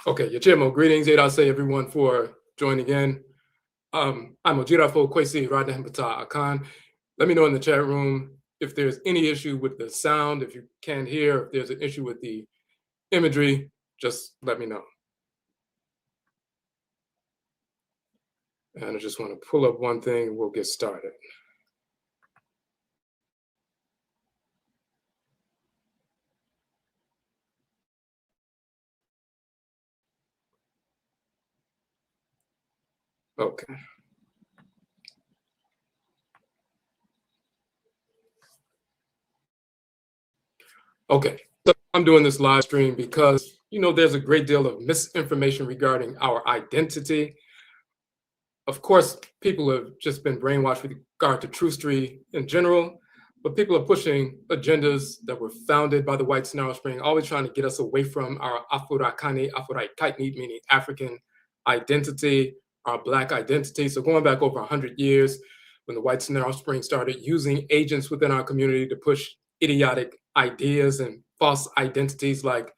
Okay, Yachimo, greetings. Say everyone for joining in. I'm Odwirafo Kwesi Radahempata Akan. Let me know in the chat room if there's any issue with the sound, if you can't hear, if there's an issue with the imagery, just let me know. And I just want to pull up one thing, we'll get started. Okay. Okay, so I'm doing this live stream because, there's a great deal of misinformation regarding our identity. Of course, people have just been brainwashed with regard to trustery in general, but people are pushing agendas that were founded by the white Snarl Spring, always trying to get us away from our Afurakani, Afuraitkaitnit, meaning African identity, our Black identity. So going back over 100 years, when the white Snarl Spring started using agents within our community to push idiotic ideas and false identities like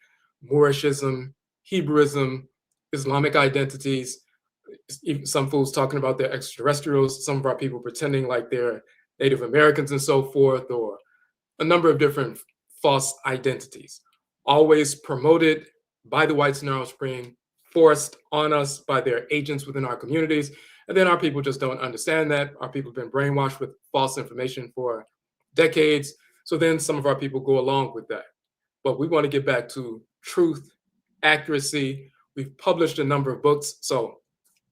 Moorishism, Hebrewism, Islamic identities. Even some fools talking about their extraterrestrials, some of our people pretending like they're Native Americans and so forth, or a number of different false identities, always promoted by the white Snarl Spring, forced on us by their agents within our communities. And then our people just don't understand that. Our people have been brainwashed with false information for decades. So then some of our people go along with that. But we want to get back to truth, accuracy. We've published a number of books. So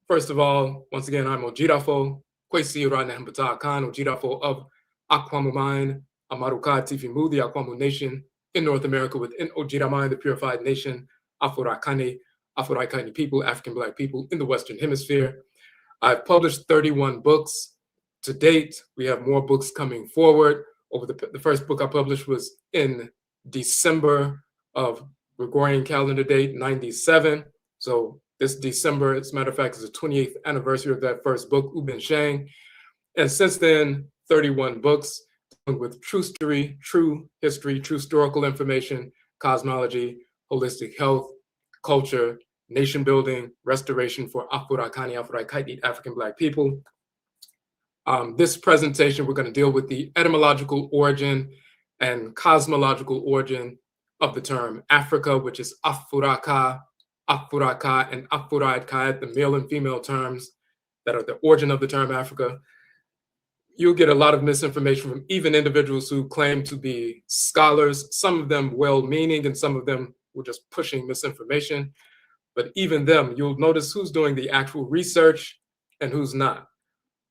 first of all, once again, I'm Odwirafo, Kwesi Radahempata Akan, Odwirafo of Akwamu Mine, Amaruka Tifimu, the Akwamu Nation in North America, within Ojira the Purified Nation, Afurakani, Afuraitkaitnit people, African Black people in the Western Hemisphere. I've published 31 books to date. We have more books coming forward. Over the first book I published was in December of Gregorian calendar date 97. So this December, as a matter of fact, is the 28th anniversary of that first book, Ubin Shang. And since then, 31 books with true story, true history, true historical information, cosmology, holistic health, culture, nation building, restoration for Afurakani, Afuraitkaitnit, African Black people. This presentation, we're going to deal with the etymological origin and cosmological origin of the term Africa, which is Afu Ra Ka, and Afuraitkait, the male and female terms that are the origin of the term Africa. You'll get a lot of misinformation from even individuals who claim to be scholars, some of them well-meaning and some of them were just pushing misinformation. But even them, you'll notice who's doing the actual research and who's not.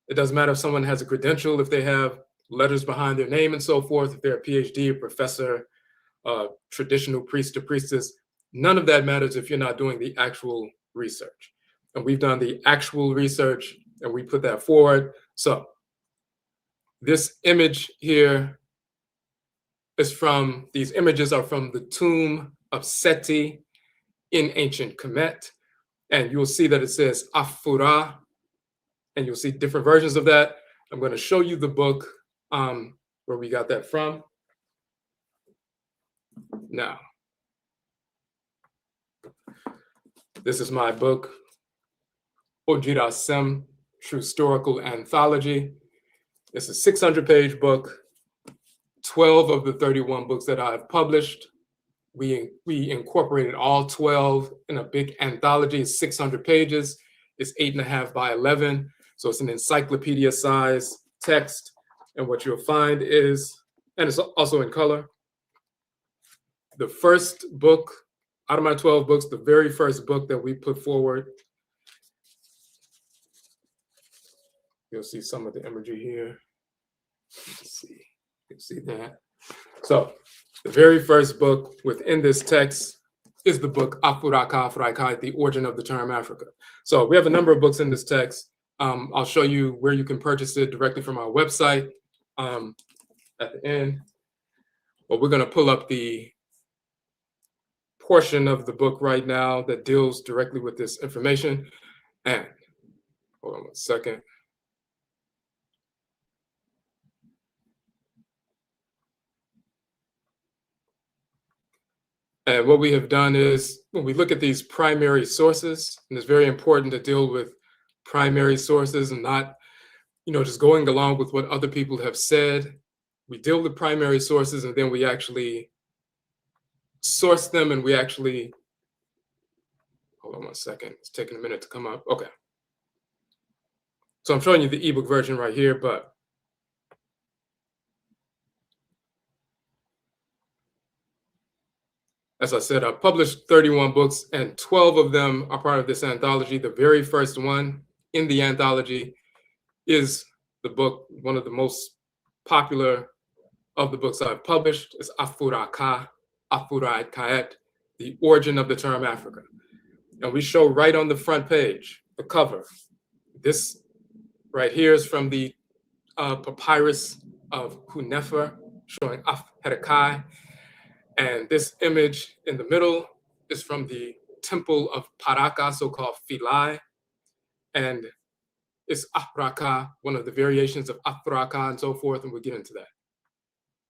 It doesn't matter if someone has a credential, if they have letters behind their name and so forth, if they're a PhD, a professor, traditional priest or priestess. None of that matters if you're not doing the actual research. And we've done the actual research and we put that forward. So this image here is these images are from the tomb of Seti in ancient Kemet. And you'll see that it says Afu Ra, and you'll see different versions of that. I'm going to show you the book where we got that from. Now, this is my book, ODWIRASEM, Trustorical Anthology. It's a 600-page book. 12 of the 31 books that I've published, we incorporated all 12 in a big anthology. It's 600 pages. It's 8.5 by 11. So it's an encyclopedia size text. And what you'll find is, and it's also in color, the first book out of my 12 books, the very first book that we put forward. You'll see some of the imagery here. Let's see, you can see that. So the very first book within this text is the book Afu Ra Ka, Afuraitkaitnit, the origin of the term Africa. So we have a number of books in this text. I'll show you where you can purchase it directly from our website at the end. But we're going to pull up the portion of the book right now that deals directly with this information. And hold on one second. And what we have done is when we look at these primary sources, and it's very important to deal with primary sources and not, just going along with what other people have said. We deal with primary sources and then we actually source them and we actually, hold on one second, it's taking a minute to come up. Okay. So I'm showing you the ebook version right here, but as I said, I've published 31 books and 12 of them are part of this anthology. The very first one in the anthology is the book, one of the most popular of the books I've published, is Afu Ra Ka, Afuraitkait, the origin of the term Africa. And we show right on the front page, the cover. This right here is from the papyrus of Hunefer, showing Afuraka. And this image in the middle is from the temple of Paraka, so-called Philae. And it's Afuraka, one of the variations of Afuraka and so forth, and we'll get into that.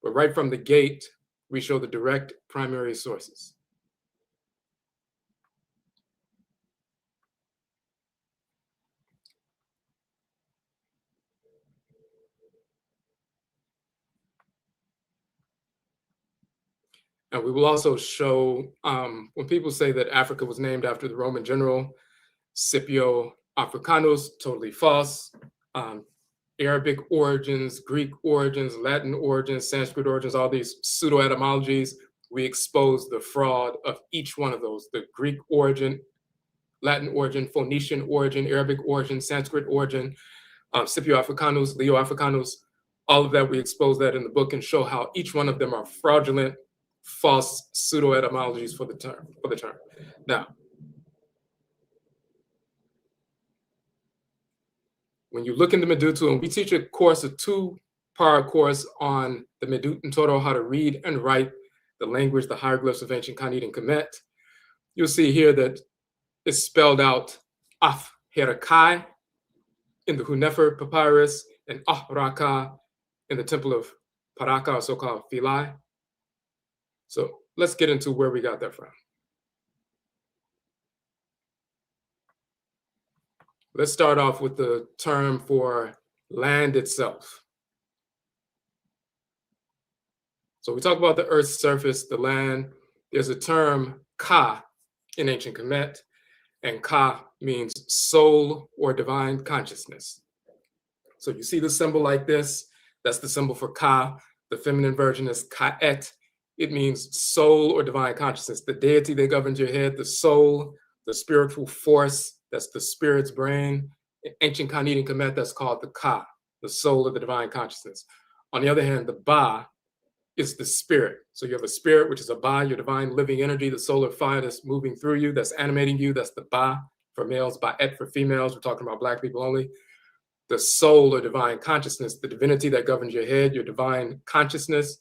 But right from the gate, we show the direct primary sources. And we will also show, when people say that Africa was named after the Roman general, Scipio Africanus, totally false. Arabic origins, Greek origins, Latin origins, Sanskrit origins, all these pseudo-etymologies, we expose the fraud of each one of those, the Greek origin, Latin origin, Phoenician origin, Arabic origin, Sanskrit origin, Scipio Africanus, Leo Africanus, all of that, we expose that in the book and show how each one of them are fraudulent, false pseudo-etymologies for the term. Now, when you look in the Medutu, and we teach a course, a 2-part course on the Medutan Toro, how to read and write the language, the hieroglyphs of ancient Khanid and Kemet, you'll see here that it's spelled out Afurakai in the Hunefer papyrus and Afurakani in the temple of Paraka, or so-called Philae. So let's get into where we got that from. Let's start off with the term for land itself. So we talk about the Earth's surface, the land. There's a term, Ka, in ancient Kemet, and Ka means soul or divine consciousness. So you see the symbol like this, that's the symbol for Ka. The feminine version is Ka'et. It means soul or divine consciousness, the deity that governs your head, the soul, the spiritual force, that's the spirit's brain. In ancient Khanid and Kemet, that's called the Ka, the soul of the divine consciousness. On the other hand, the Ba is the spirit. So you have a spirit, which is a Ba, your divine living energy, the solar fire that's moving through you, that's animating you. That's the Ba for males, Ba'et for females. We're talking about Black people only. The soul or divine consciousness, the divinity that governs your head, your divine consciousness,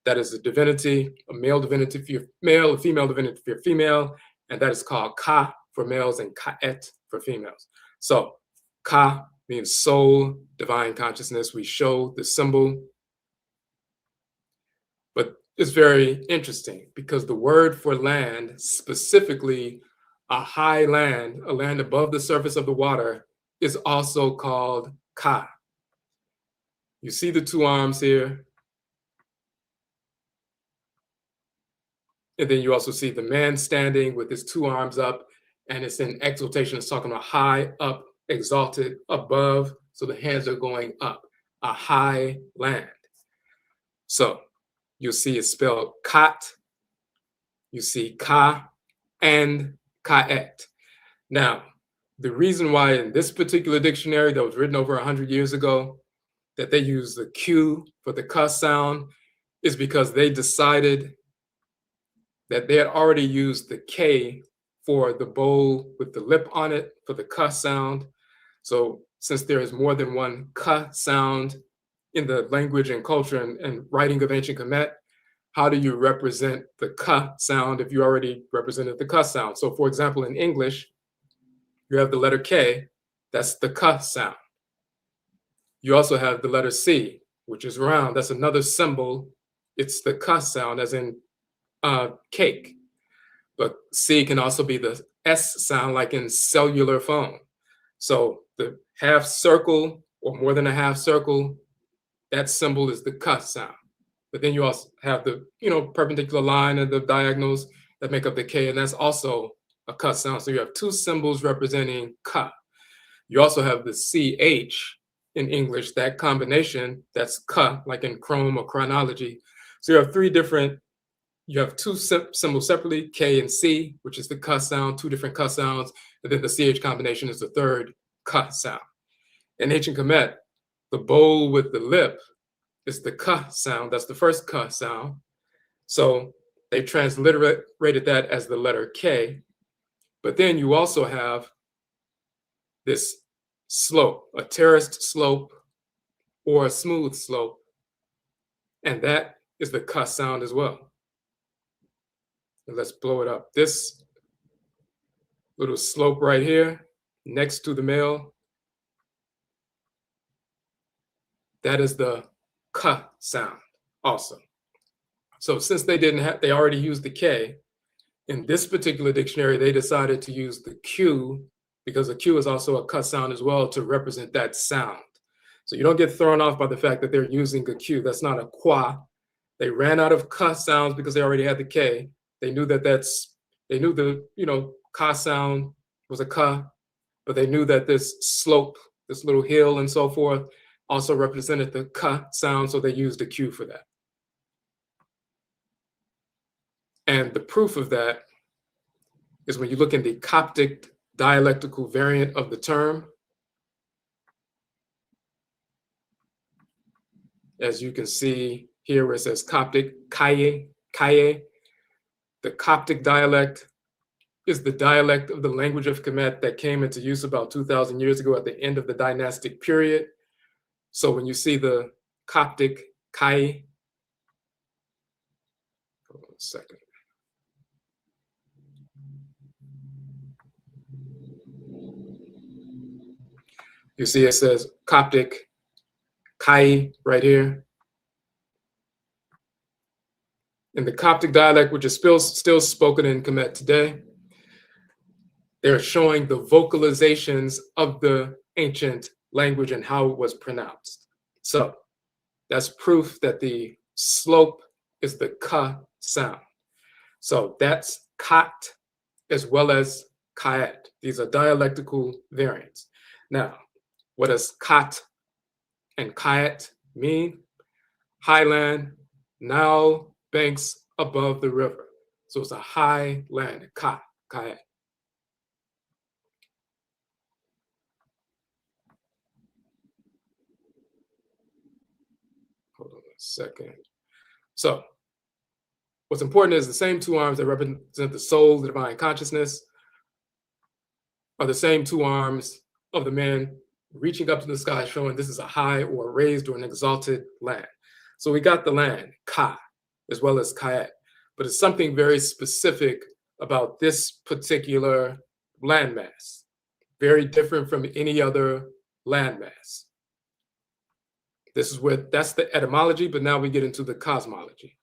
that is a divinity, a male divinity for your male, a female divinity for your female, and that is called Ka for males and Ka'et for females. So Ka means soul, divine consciousness. We show the symbol. But it's very interesting because the word for land, specifically a high land, a land above the surface of the water, is also called Ka. You see the 2 arms here. And then you also see the man standing with his 2 arms up, and it's in exaltation. It's talking about high, up, exalted, above. So the hands are going up, a high land. So you'll see it's spelled Kat, you see Ka, and Ka'et. Now, the reason why in this particular dictionary that was written over 100 years ago, that they use the Q for the Ka sound is because they decided that they had already used the K for the bowl with the lip on it for the Ka sound. So since there is more than one Ka sound in the language and culture and writing of ancient Kemet, how do you represent the Ka sound if you already represented the Ka sound? So for example, in English, you have the letter K, that's the Ka sound. You also have the letter C, which is round, that's another symbol. It's the Ka sound, as in cake. But C can also be the S sound, like in cellular phone. So the half circle or more than a half circle, that symbol is the K sound. But then you also have the perpendicular line and the diagonals that make up the K, and that's also a K sound. So you have two symbols representing K. You also have the CH in English, that combination, that's K, like in Chrome or chronology. So you have you have two symbols separately, K and C, which is the K sound, two different K sounds, and then the CH combination is the third K sound. In ancient Kemet, the bowl with the lip is the K sound, that's the first K sound. So they transliterated that as the letter K. But then you also have this slope, a terraced slope or a smooth slope, and that is the K sound as well. And let's blow it up. This little slope right here next to the male, that is the K sound also. So since they already used the K, in this particular dictionary, they decided to use the Q, because the Q is also a K sound as well, to represent that sound. So you don't get thrown off by the fact that they're using a Q. That's not a qua. They ran out of K sounds because they already had the K. They knew the K sound was a K, but they knew that this slope, this little hill and so forth, also represented the K sound, so they used a Q for that. And the proof of that is when you look in the Coptic dialectical variant of the term. As you can see here where it says Coptic, kaye, the Coptic dialect is the dialect of the language of Kemet that came into use about 2,000 years ago at the end of the dynastic period. So when you see the Coptic kaye, hold on a second. You see it says Coptic kaye right here. In the Coptic dialect, which is still spoken in Kemet today, they're showing the vocalizations of the ancient language and how it was pronounced. So that's proof that the slope is the K sound. So that's kat as well as kaet. These are dialectical variants. Now, what does kat and kaet mean? Highland, Nile banks above the river. So it's a high land, kaet. Hold on a second. So what's important is the same two arms that represent the soul, the divine consciousness, are the same two arms of the man reaching up to the sky, showing this is a high or raised or an exalted land. So we got the land, Ka, as well as Kaet, but it's something very specific about this particular landmass, very different from any other landmass. That's the etymology, but now we get into the cosmology.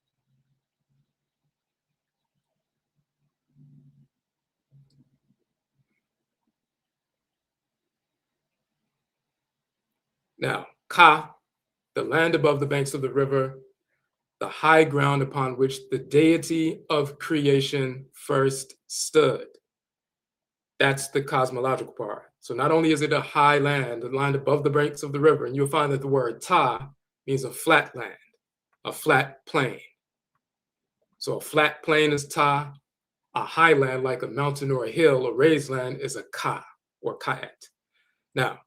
Now, Ka, the land above the banks of the river, the high ground upon which the deity of creation first stood. That's the cosmological part. So not only is it a high land, the land above the banks of the river, and you'll find that the word ta means a flat land, a flat plain. So a flat plain is ta, a high land like a mountain or a hill, a raised land is a ka or kaet. Now,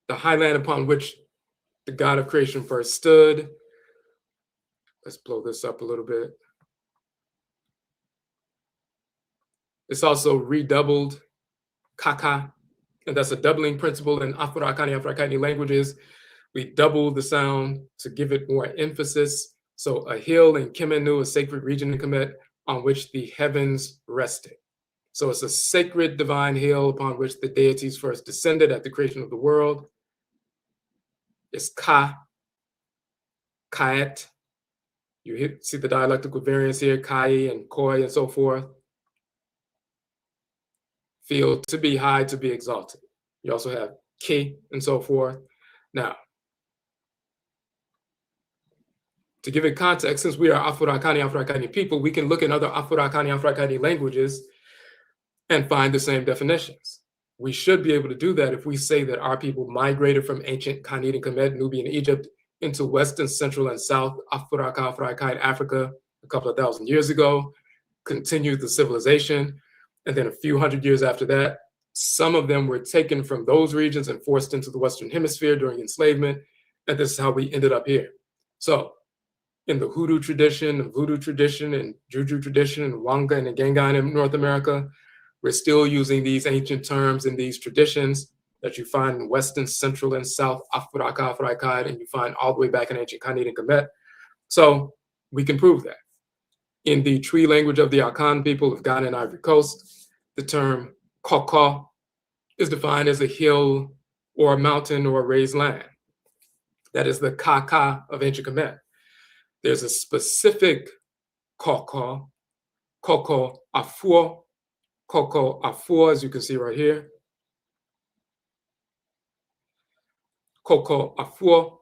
the high land upon which the God of creation first stood. Let's blow this up a little bit. It's also redoubled, kaka, and that's a doubling principle in Afurakani, Afuraitkaitnit languages. We double the sound to give it more emphasis. So a hill in Kemenu, a sacred region in Kemet, on which the heavens rested. So it's a sacred divine hill upon which the deities first descended at the creation of the world. It's Ka, Kaet, You see the dialectical variants here, kai and koi and so forth. Feel, to be high, to be exalted. You also have ki and so forth. Now, to give it context, since we are Afurakani, Afuraitkaitnit people, we can look in other Afurakani, Afuraitkaitnit languages and find the same definitions. We should be able to do that if we say that our people migrated from ancient Khanid and Kemet, Nubian Egypt, into Western, Central, and South Afuraka, Afuraitkait, Africa a couple of thousand years ago, continued the civilization, and then a few hundred years after that, some of them were taken from those regions and forced into the Western Hemisphere during enslavement, and this is how we ended up here. So, in the Hoodoo tradition, the Voodoo tradition, and Juju tradition, and Wanga and Gengan in North America, we're still using these ancient terms and these traditions that you find in Western, Central, and South Afuraka, Afuraitkait, and you find all the way back in ancient Khanid and Kemet. So we can prove that. In the Twi language of the Akan people of Ghana and Ivory Coast, the term koko is defined as a hill or a mountain or a raised land. That is the kaka of ancient Kemet. There's a specific koko Afu, Afu, as you can see right here. Afu,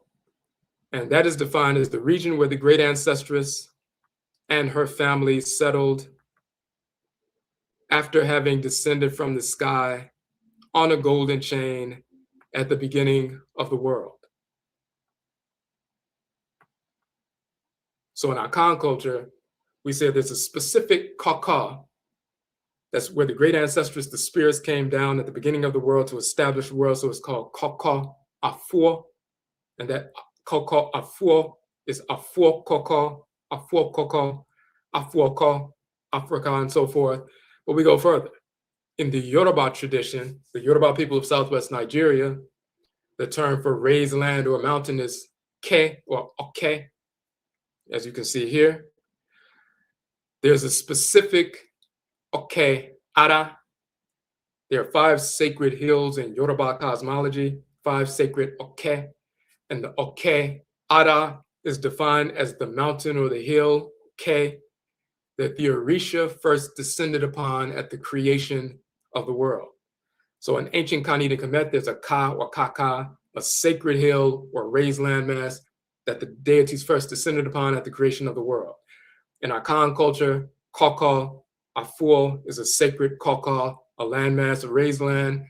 and that is defined as the region where the great ancestress and her family settled after having descended from the sky on a golden chain at the beginning of the world. So in our Akan culture, we say there's a specific kaka. That's where the great ancestress, the spirits, came down at the beginning of the world to establish the world. So it's called kaka Afu, and that kaka Afu is Afuraka, Afuraka, Afuraka, and so forth. But we go further. In the Yoruba tradition, the Yoruba people of Southwest Nigeria, the term for raised land or mountain is ke or oke, as you can see here. There's a specific oke ara. There are 5 sacred hills in Yoruba cosmology, 5 sacred oke, and the oke ara is defined as the mountain or the hill ke that the Orisha first descended upon at the creation of the world. So in ancient Khanid and Kemet, there's a ka or kaka, a sacred hill or raised landmass that the deities first descended upon at the creation of the world. In our Akan culture, koko, Afu is a sacred koko, a landmass, a raised land,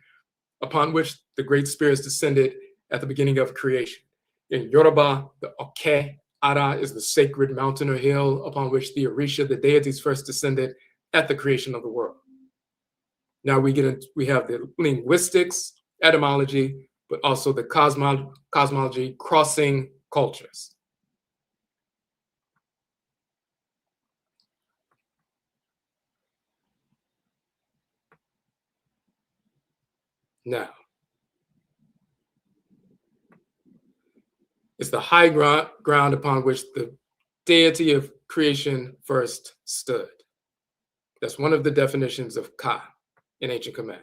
upon which the great spirits descended at the beginning of creation. In Yoruba, the oke ara is the sacred mountain or hill upon which the Orisha, the deities, first descended at the creation of the world. Now we have the linguistics, etymology, but also the cosmology crossing cultures. Now, it's the high ground upon which the deity of creation first stood. That's one of the definitions of Ka in ancient Kemet.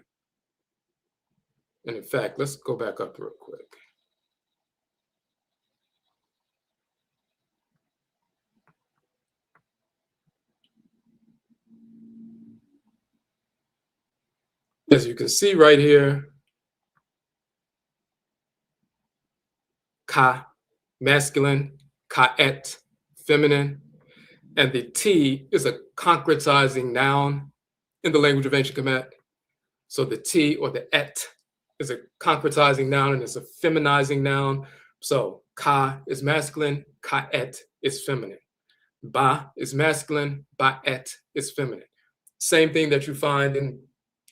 And in fact, let's go back up real quick. As you can see right here, Ka, masculine, Ka'et, feminine, and the T is a concretizing noun in the language of ancient Kemet. So the T or the Et is a concretizing noun and it's a feminizing noun. So Ka is masculine, Ka'et is feminine. Ba is masculine, Ba'et is feminine. Same thing that you find in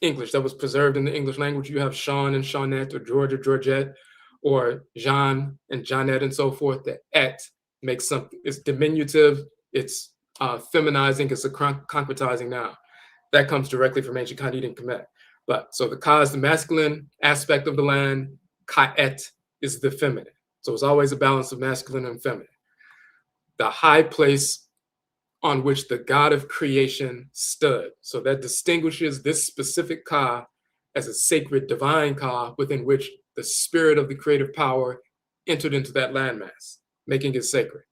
English that was preserved in the English language. You have Sean and Shawnette, or George or Georgette, or Jean and Jeanette, and so forth. The et makes something, it's diminutive, it's feminizing, it's a concretizing noun. That comes directly from ancient Khanid and Kemet. But so the Ka is the masculine aspect of the land, Ka'et is the feminine. So it's always a balance of masculine and feminine. The high place on which the God of creation stood. So that distinguishes this specific Ka as a sacred divine Ka within which the spirit of the creative power entered into that landmass, making it sacred.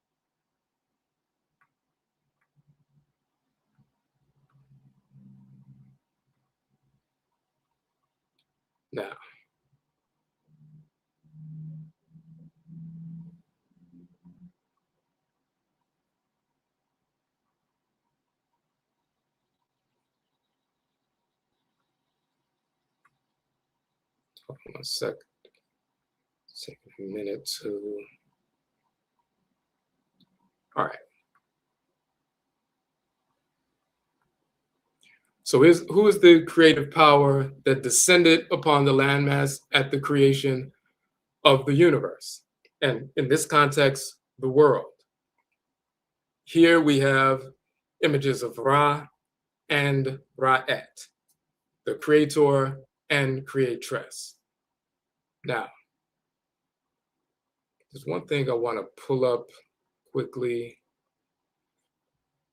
Hold on a sec. Take a minute to. All right. So who is the creative power that descended upon the landmass at the creation of the universe? And in this context, the world. Here we have images of Ra and Ra'et, the creator and creatress. Now, there's one thing I want to pull up quickly,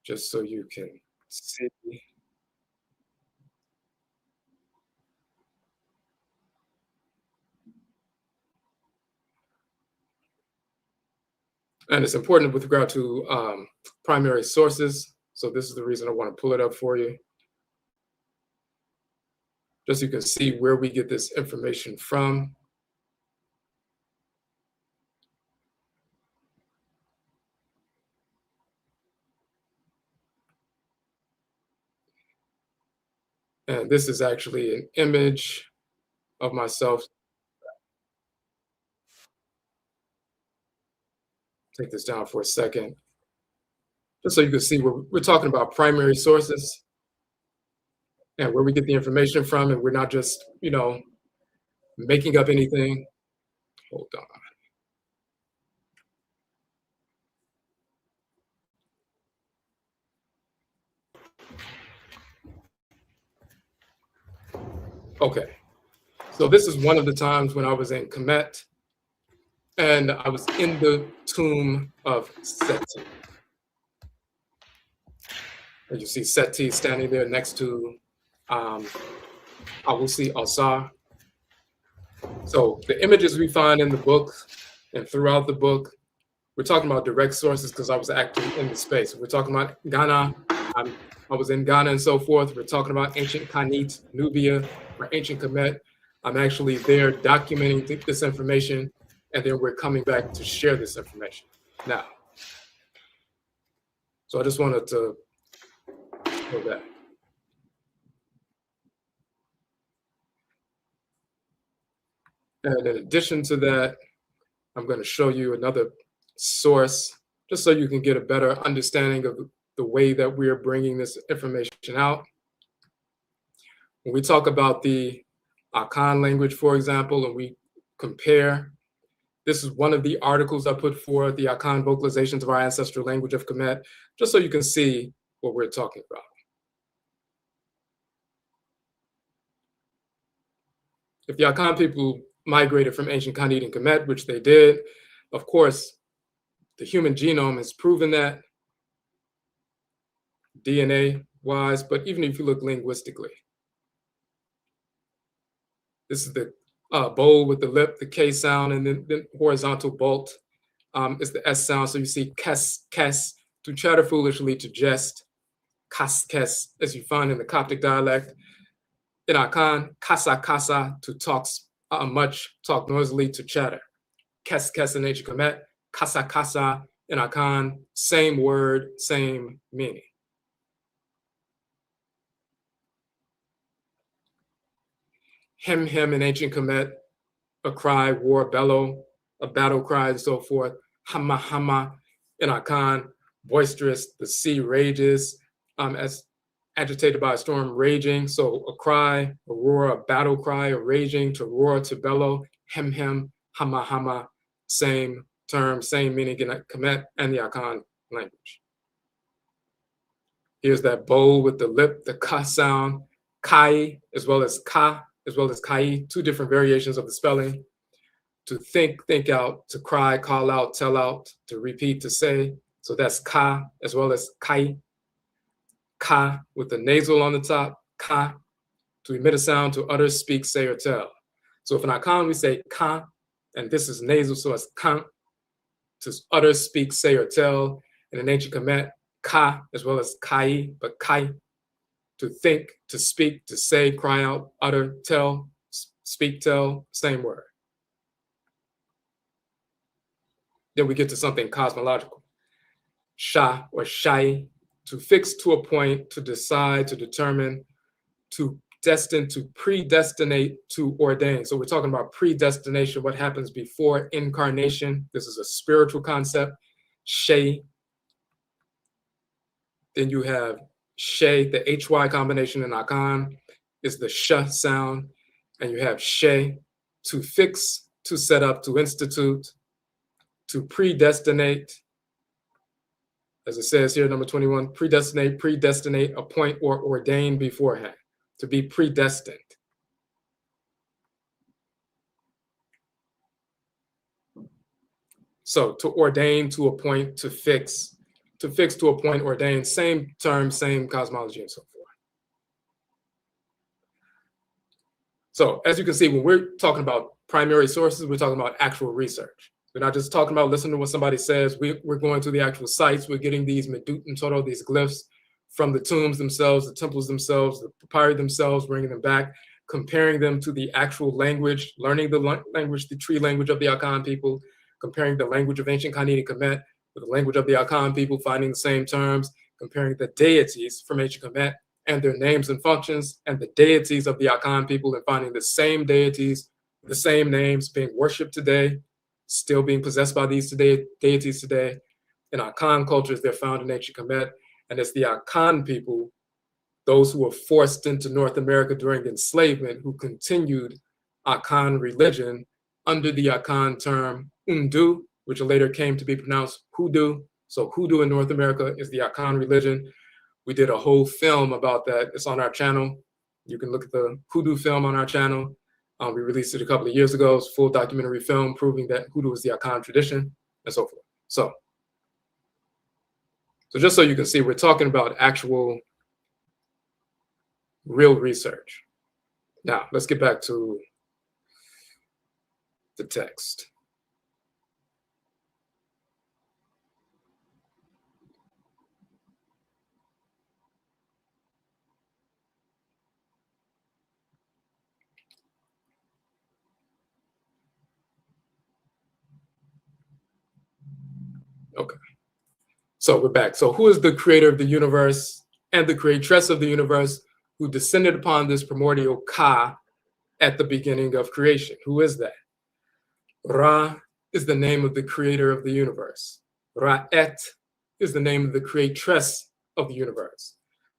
just so you can see. And it's important with regard to primary sources. So this is the reason I want to pull it up for you. Just so you can see where we get this information from. And this is actually an image of myself. Take this down for a second. Just so you can see we're talking about primary sources and where we get the information from, and we're not just, making up anything. Hold on. Okay, so this is one of the times when I was in Kemet, and I was in the tomb of Seti. And you see Seti standing there next to Awusi Alsar. So the images we find in the book and throughout the book, we're talking about direct sources because I was actually in the space. We're talking about Ghana. I was in Ghana and so forth. We're talking about ancient Khanit, Nubia, or ancient Kemet. I'm actually there documenting this information, and then we're coming back to share this information now. So I just wanted to show that. And in addition to that, I'm going to show you another source just so you can get a better understanding of the way that we are bringing this information out. When we talk about the Akan language, for example, and we compare, this is one of the articles I put forth, the Akan vocalizations of our ancestral language of Kemet, just so you can see what we're talking about. If the Akan people migrated from ancient Khanit and Kemet, which they did, of course, the human genome has proven that DNA-wise, but even if you look linguistically. This is the bowl with the lip, the K sound, and then the horizontal bolt is the S sound. So you see kes, kes, to chatter foolishly, to jest, kas, kes, as you find in the Coptic dialect. In Akan, kasa, kasa, to talk much, talk noisily, to chatter. Kes, kes in ancient Kemet, kasa, kasa in Akan, same word, same meaning. Hem, hem in ancient Kemet, a cry, war, bellow, a battle cry, and so forth. Hama, hama in Akan, boisterous, the sea rages, as agitated by a storm, raging. So a cry, a roar, a battle cry, a raging, to roar, to bellow. Hem, hem, hama, hama, same term, same meaning in Kemet and the Akan language. Here's that bowl with the lip, the ka sound, kai, as well as ka, as well as kai, two different variations of the spelling. To think out, to cry, call out, tell out, to repeat, to say. So that's ka, as well as kai. Ka with the nasal on the top, ka, to emit a sound, to utter, speak, say, or tell. So if in Akan we say ka, and this is nasal, so it's kan, to utter, speak, say, or tell. And in ancient Kemet, ka, as well as kai, but kai, to think, to speak, to say, cry out, utter, tell, speak, tell, same word. Then we get to something cosmological. Sha or shai, to fix, to a point, to decide, to determine, to destined to predestinate to ordain. So we're talking about predestination, what happens before incarnation. This is a spiritual concept. Shay. Then you have Shay, the HY combination in Akan is the sh sound. And you have Shay, to fix, to set up, to institute, to predestinate. As it says here, number 21, predestinate, appoint, or ordain beforehand, to be predestined. So to ordain, to appoint, to fix, to appoint, ordain, same term, same cosmology, and so forth. So as you can see, when we're talking about primary sources, we're talking about actual research. We're not just talking about listening to what somebody says. We're going to the actual sites. We're getting these medut and Toro, these glyphs from the tombs themselves, the temples themselves, the papyri themselves, bringing them back, comparing them to the actual language, learning the language, the tree language of the Akan people, comparing the language of ancient Kanini Kemet with the language of the Akan people, finding the same terms, comparing the deities from ancient Kemet and their names and functions, and the deities of the Akan people, and finding the same deities, the same names being worshipped today, still being possessed by these deities today. In Akan cultures, they're found in ancient Kemet, and it's the Akan people, those who were forced into North America during enslavement, who continued Akan religion under the Akan term Undu, which later came to be pronounced Hoodoo. So Hoodoo in North America is the Akan religion. We did a whole film about that. It's on our channel. You can look at the Hoodoo film on our channel. We released it a couple of years ago. It's a full documentary film proving that Hoodoo is the Akan tradition and so forth. So just so you can see, we're talking about actual real research. Now, let's get back to the text. Okay. So we're back. So who is the creator of the universe and the creatress of the universe who descended upon this primordial Ka at the beginning of creation? Who is that? Ra is the name of the creator of the universe. Ra'et is the name of the creatress of the universe.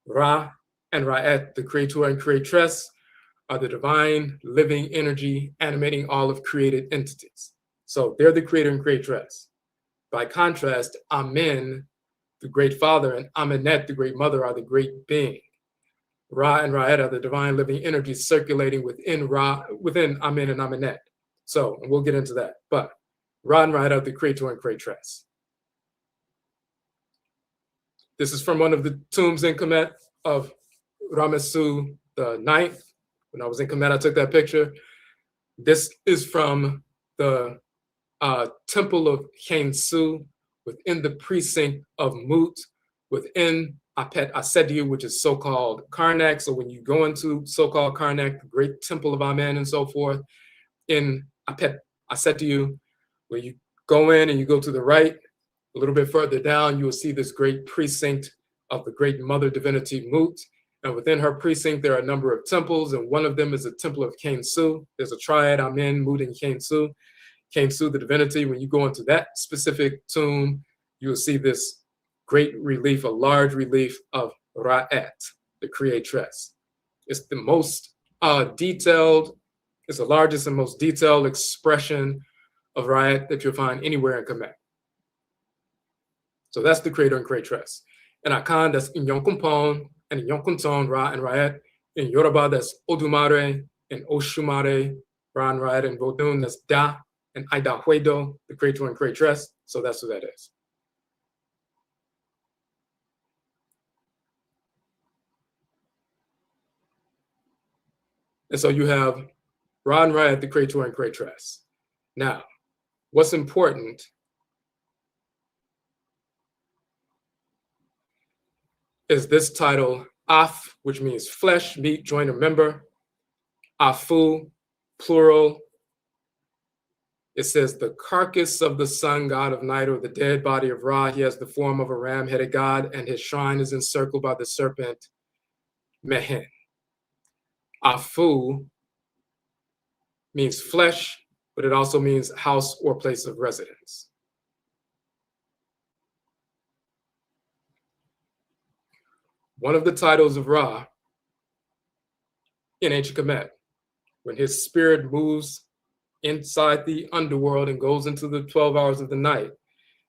Ra and Ra'et, the creator and creatress, are the divine living energy animating all of created entities. So they're the creator and creatress. By contrast, Amen, the great father, and Amenet, the great mother, are the great being. Ra and Ra'et are the divine living energies circulating within Amen and Amenet. So, and we'll get into that. But Ra and Ra'et are the creator and creatress. This is from one of the tombs in Kemet of Ramesu the Ninth. When I was in Kemet, I took that picture. This is from the temple of Khensu within the precinct of Mut, within Apet Asediu, which is so-called Karnak. So when you go into so-called Karnak, the great temple of Amen and so forth, in Apet Asediu, where you go in and you go to the right, a little bit further down, you will see this great precinct of the great mother divinity Mut. And within her precinct, there are a number of temples, and one of them is the temple of Khensu. There's a triad, Amen, Mut, and Khensu. Khensu, the divinity. When you go into that specific tomb, you will see this great relief, a large relief of Ra'et, the creatress. It's the most detailed, it's the largest and most detailed expression of Ra'et that you'll find anywhere in Kemet. So that's the creator and creatress. In Akan, that's Inyokumpon, and Inyokunton, Ra and Ra'et. In Yoruba, that's Odumare and Oshumare, Ra and Ra'et. And Vodun, that's Da and Aida Huedo, the creator and creatress. So that's who that is. And so you have Ra and Ra'et, the creator and creatress. Now, what's important is this title, Af, which means flesh, meat, joint, or member. Afu, plural. It says the carcass of the sun god of night, or the dead body of Ra. He has the form of a ram-headed god, and his shrine is encircled by the serpent Mehen. Afu means flesh, but it also means house or place of residence. One of the titles of Ra in ancient Kemet, when his spirit moves inside the underworld and goes into the 12 hours of the night,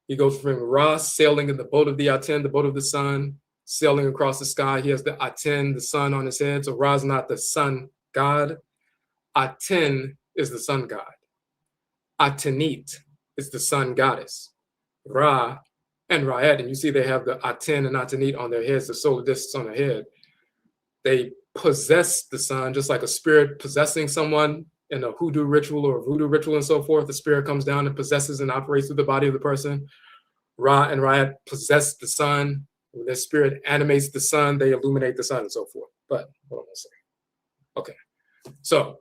he goes from Ra sailing in the boat of the Aten, the boat of the sun, sailing across the sky. He has the Aten, the sun, on his head. So Ra is not the sun god. Aten is the sun god. Atenit is the sun goddess. Ra and Ra'et, and you see they have the Aten and Atenit on their heads, the solar discs on their head. They possess the sun, just like a spirit possessing someone in a hoodoo ritual or a voodoo ritual and so forth. The spirit comes down and possesses and operates through the body of the person. Ra and Ra'et possess the sun. When their spirit animates the sun, they illuminate the sun and so forth. But hold on a second. Okay, so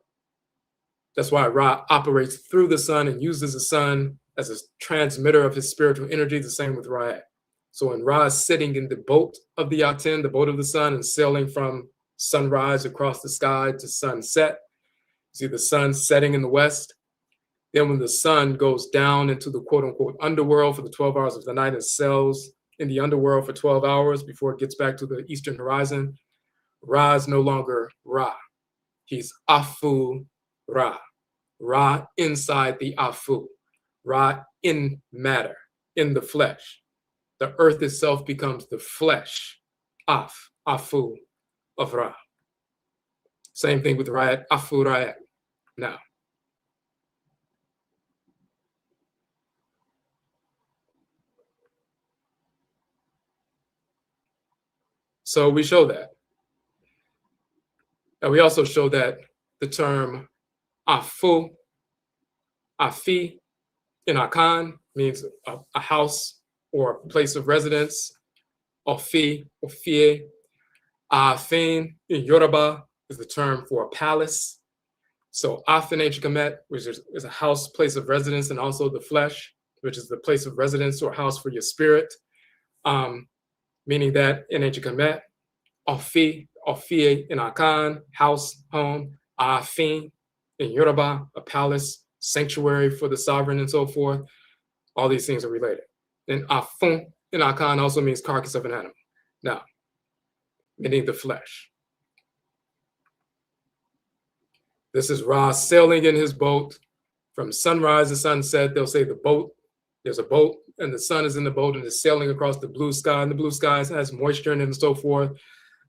that's why Ra operates through the sun and uses the sun as a transmitter of his spiritual energy, the same with Ra'et. So when Ra is sitting in the boat of the Aten, the boat of the sun, and sailing from sunrise across the sky to sunset, see the sun setting in the west. Then when the sun goes down into the quote unquote underworld for the 12 hours of the night and sails in the underworld for 12 hours before it gets back to the eastern horizon, Ra is no longer Ra. He's Afu Ra. Ra inside the Afu. Ra in matter, in the flesh. The earth itself becomes the flesh, Afu of Ra. Same thing with Ra'et, Afuraitkait. Now, so we show that. And we also show that the term Afu, Afi, in Akan means a house or a place of residence. Ofi, Ofie. Afin in Yoruba is the term for a palace. So Af in ancient Kemet, which is a house, place of residence, and also the flesh, which is the place of residence or house for your spirit. Meaning that in ancient Kemet, Ofi, Ofie in Akan, house, home. Afin in Yoruba, a palace, sanctuary for the sovereign, and so forth. All these things are related. And Afun in Akan also means carcass of an animal. Now, meaning the flesh. This is Ra sailing in his boat from sunrise to sunset. They'll say the boat, there's a boat, and the sun is in the boat and is sailing across the blue sky, and the blue sky has moisture in it and so forth.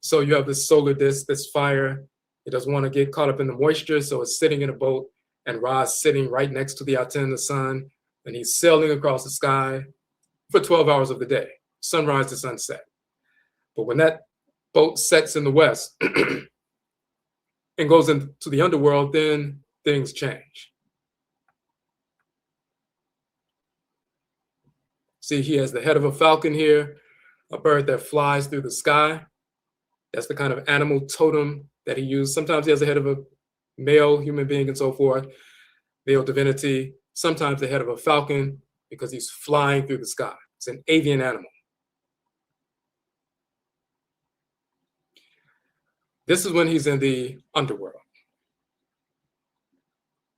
So you have this solar disk, this fire. It doesn't want to get caught up in the moisture, so it's sitting in a boat, and Ra is sitting right next to the Aten, the sun, and he's sailing across the sky for 12 hours of the day, sunrise to sunset. But when that boat sets in the west and goes into the underworld, then things change. See, he has the head of a falcon here, a bird that flies through the sky. That's the kind of animal totem that he used. Sometimes he has the head of a male human being and so forth, male divinity. Sometimes the head of a falcon because he's flying through the sky. It's an avian animal. This is when he's in the underworld.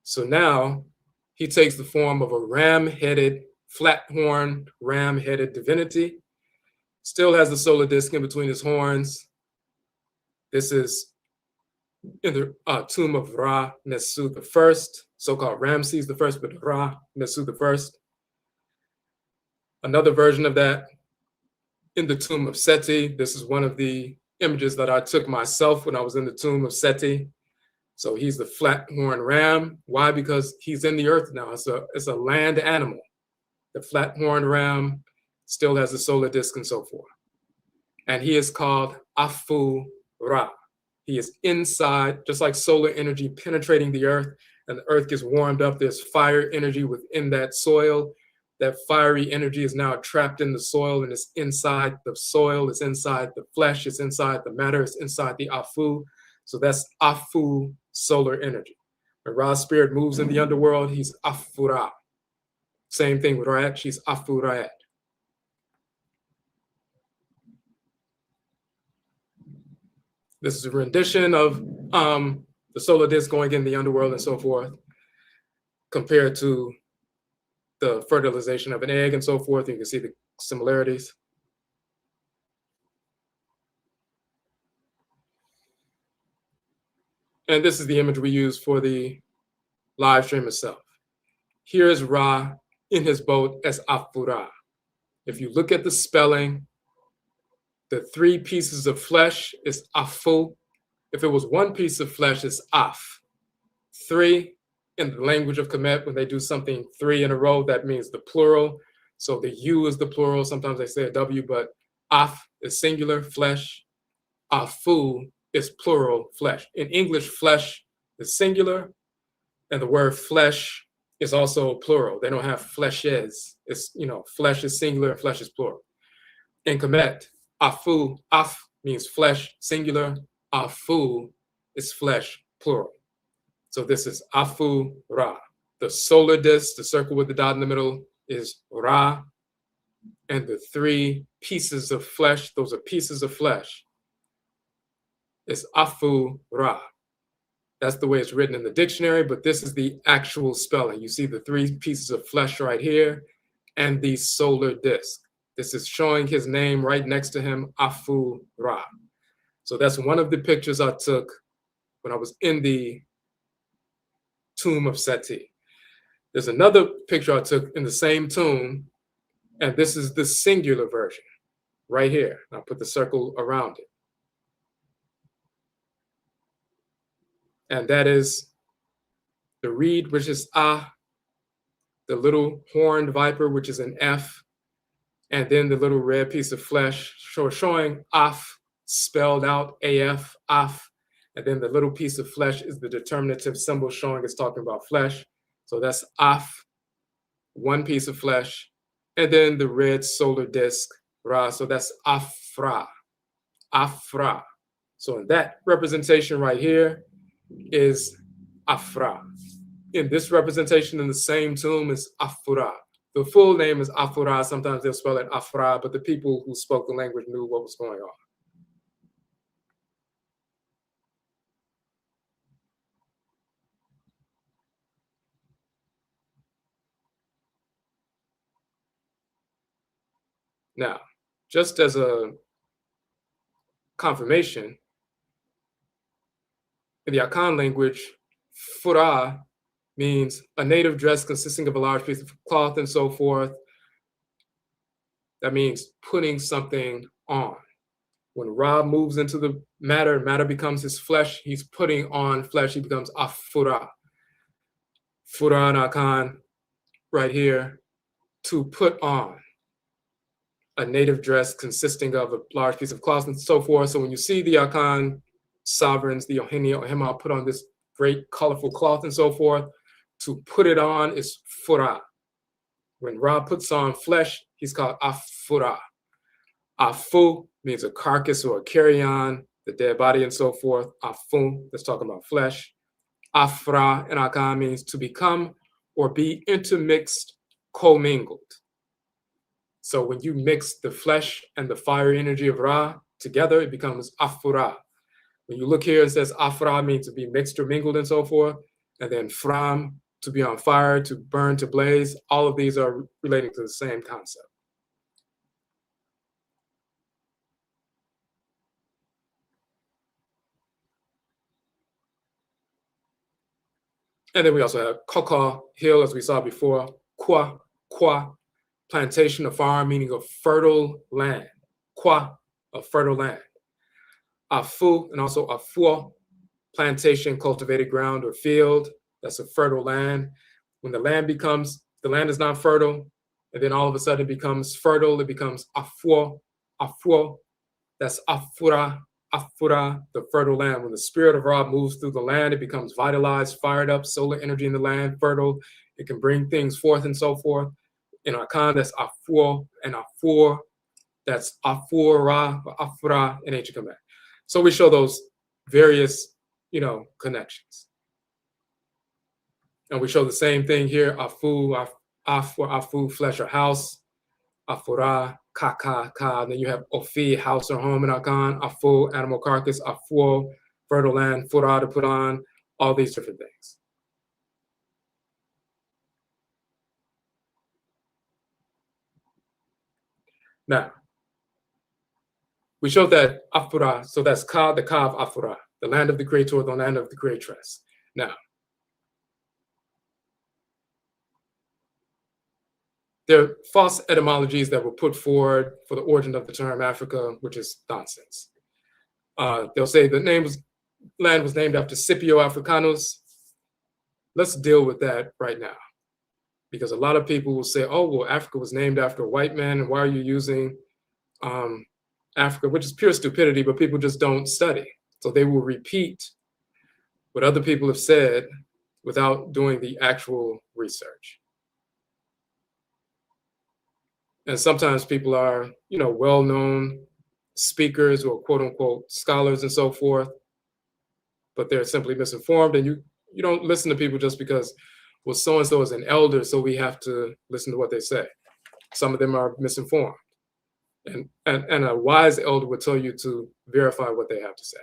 So now he takes the form of a ram-headed, flat-horned, ram-headed divinity. Still has the solar disk in between his horns. This is in the tomb of Ra Nesu I, so-called Ramses I, but Ra Nesu I. Another version of that in the tomb of Seti. This is one of the images that I took myself when I was in the tomb of Seti. So he's the flat-horned ram. Why? Because he's in the earth now. It's a land animal. The flat-horned ram still has a solar disk and so forth. And he is called Afu Ra. He is inside, just like solar energy penetrating the earth, and the earth gets warmed up. There's fire energy within that soil. That fiery energy is now trapped in the soil, and it's inside the soil, it's inside the flesh, it's inside the matter, it's inside the Afu. So that's Afu solar energy. When Ra's spirit moves in the underworld, he's Afura. Same thing with Ra'et, she's Afuraitkait. This is a rendition of the solar disk going in the underworld and so forth, compared to the fertilization of an egg and so forth. You can see the similarities. And this is the image we use for the live stream itself. Here is Ra in his boat as Afu Ra. If you look at the spelling, the 3 pieces of flesh is Afu. If it was 1 piece of flesh, it's Af. 3, in the language of Kemet, when they do something 3 in a row, that means the plural. So the U is the plural. Sometimes they say a W, but Af is singular, flesh. Afu is plural, flesh. In English, flesh is singular, and the word flesh is also plural. They don't have fleshes. It's, flesh is singular and flesh is plural. In Kemet, Afu, Af means flesh, singular. Afu is flesh, plural. So this is Afu Ra. The solar disk, the circle with the dot in the middle, is Ra. And the 3 pieces of flesh, those are pieces of flesh, is Afu Ra. That's the way it's written in the dictionary, but this is the actual spelling. You see the 3 pieces of flesh right here and the solar disk. This is showing his name right next to him, Afu Ra. So that's one of the pictures I took when I was in the tomb of Seti. There's another picture I took in the same tomb, and this is the singular version right here. I'll put the circle around it. And that is the reed, which is Ah, the little horned viper, which is an F, and then the little red piece of flesh showing Af, spelled out AF, Af, and then the little piece of flesh is the determinative symbol showing it's talking about flesh. So that's Af, 1 piece of flesh, and then the red solar disk, Ra, so that's Afra, Afra. So in that representation right here is Afra. In this representation in the same tomb is Afura. The full name is Afura. Sometimes they'll spell it Afra, but the people who spoke the language knew what was going on. Now, just as a confirmation, in the Akan language, Fura means a native dress consisting of a large piece of cloth and so forth. That means putting something on. When Ra moves into the matter, matter becomes his flesh, he's putting on flesh, he becomes Afura. Fura and Akan, right here, to put on a native dress consisting of a large piece of cloth and so forth. So when you see the Akan sovereigns, the Ohini, Ohima, put on this great colorful cloth and so forth, to put it on is Fura. When Ra puts on flesh, he's called Afura. Afu means a carcass or a carry-on, the dead body and so forth. Afu, that's talking about flesh. Afra in Akan means to become or be intermixed, commingled. So when you mix the flesh and the fire energy of Ra together, it becomes Afura. When you look here, it says Afra means to be mixed or mingled and so forth. And then Fram, to be on fire, to burn, to blaze. All of these are relating to the same concept. And then we also have Kaka Hill, as we saw before. Kwa, plantation, a farm, meaning a fertile land. Kwa, a fertile land. Afu, and also Afu, plantation, cultivated ground or field. That's a fertile land. When the land is not fertile, and then all of a sudden it becomes fertile, it becomes Afu, that's Afura, the fertile land. When the spirit of Ra moves through the land, it becomes vitalized, fired up, solar energy in the land, fertile. It can bring things forth and so forth. In Akan, that's Afu, and Afur, that's Afura in ancient Kemet. So we show those various, connections. And we show the same thing here, Afu, flesh or house, Afura, Ka, and then you have Ofi, house or home in Akan, Afu, animal carcass, Afuo, fertile land, Fura, to put on, all these different things. Now, we showed that Afura, so that's Ka, the Ka of Afura, the land of the Creator, the land of the Creatress. Now, there are false etymologies that were put forward for the origin of the term Africa, which is nonsense. They'll say the land was named after Scipio Africanus. Let's deal with that right now, because a lot of people will say, oh, well, Africa was named after a white man, and why are you using Africa, which is pure stupidity, but people just don't study. So they will repeat what other people have said without doing the actual research. And sometimes people are, well-known speakers or quote unquote scholars and so forth, but they're simply misinformed. And you don't listen to people just because, well, so-and-so is an elder, so we have to listen to what they say. Some of them are misinformed. And a wise elder would tell you to verify what they have to say.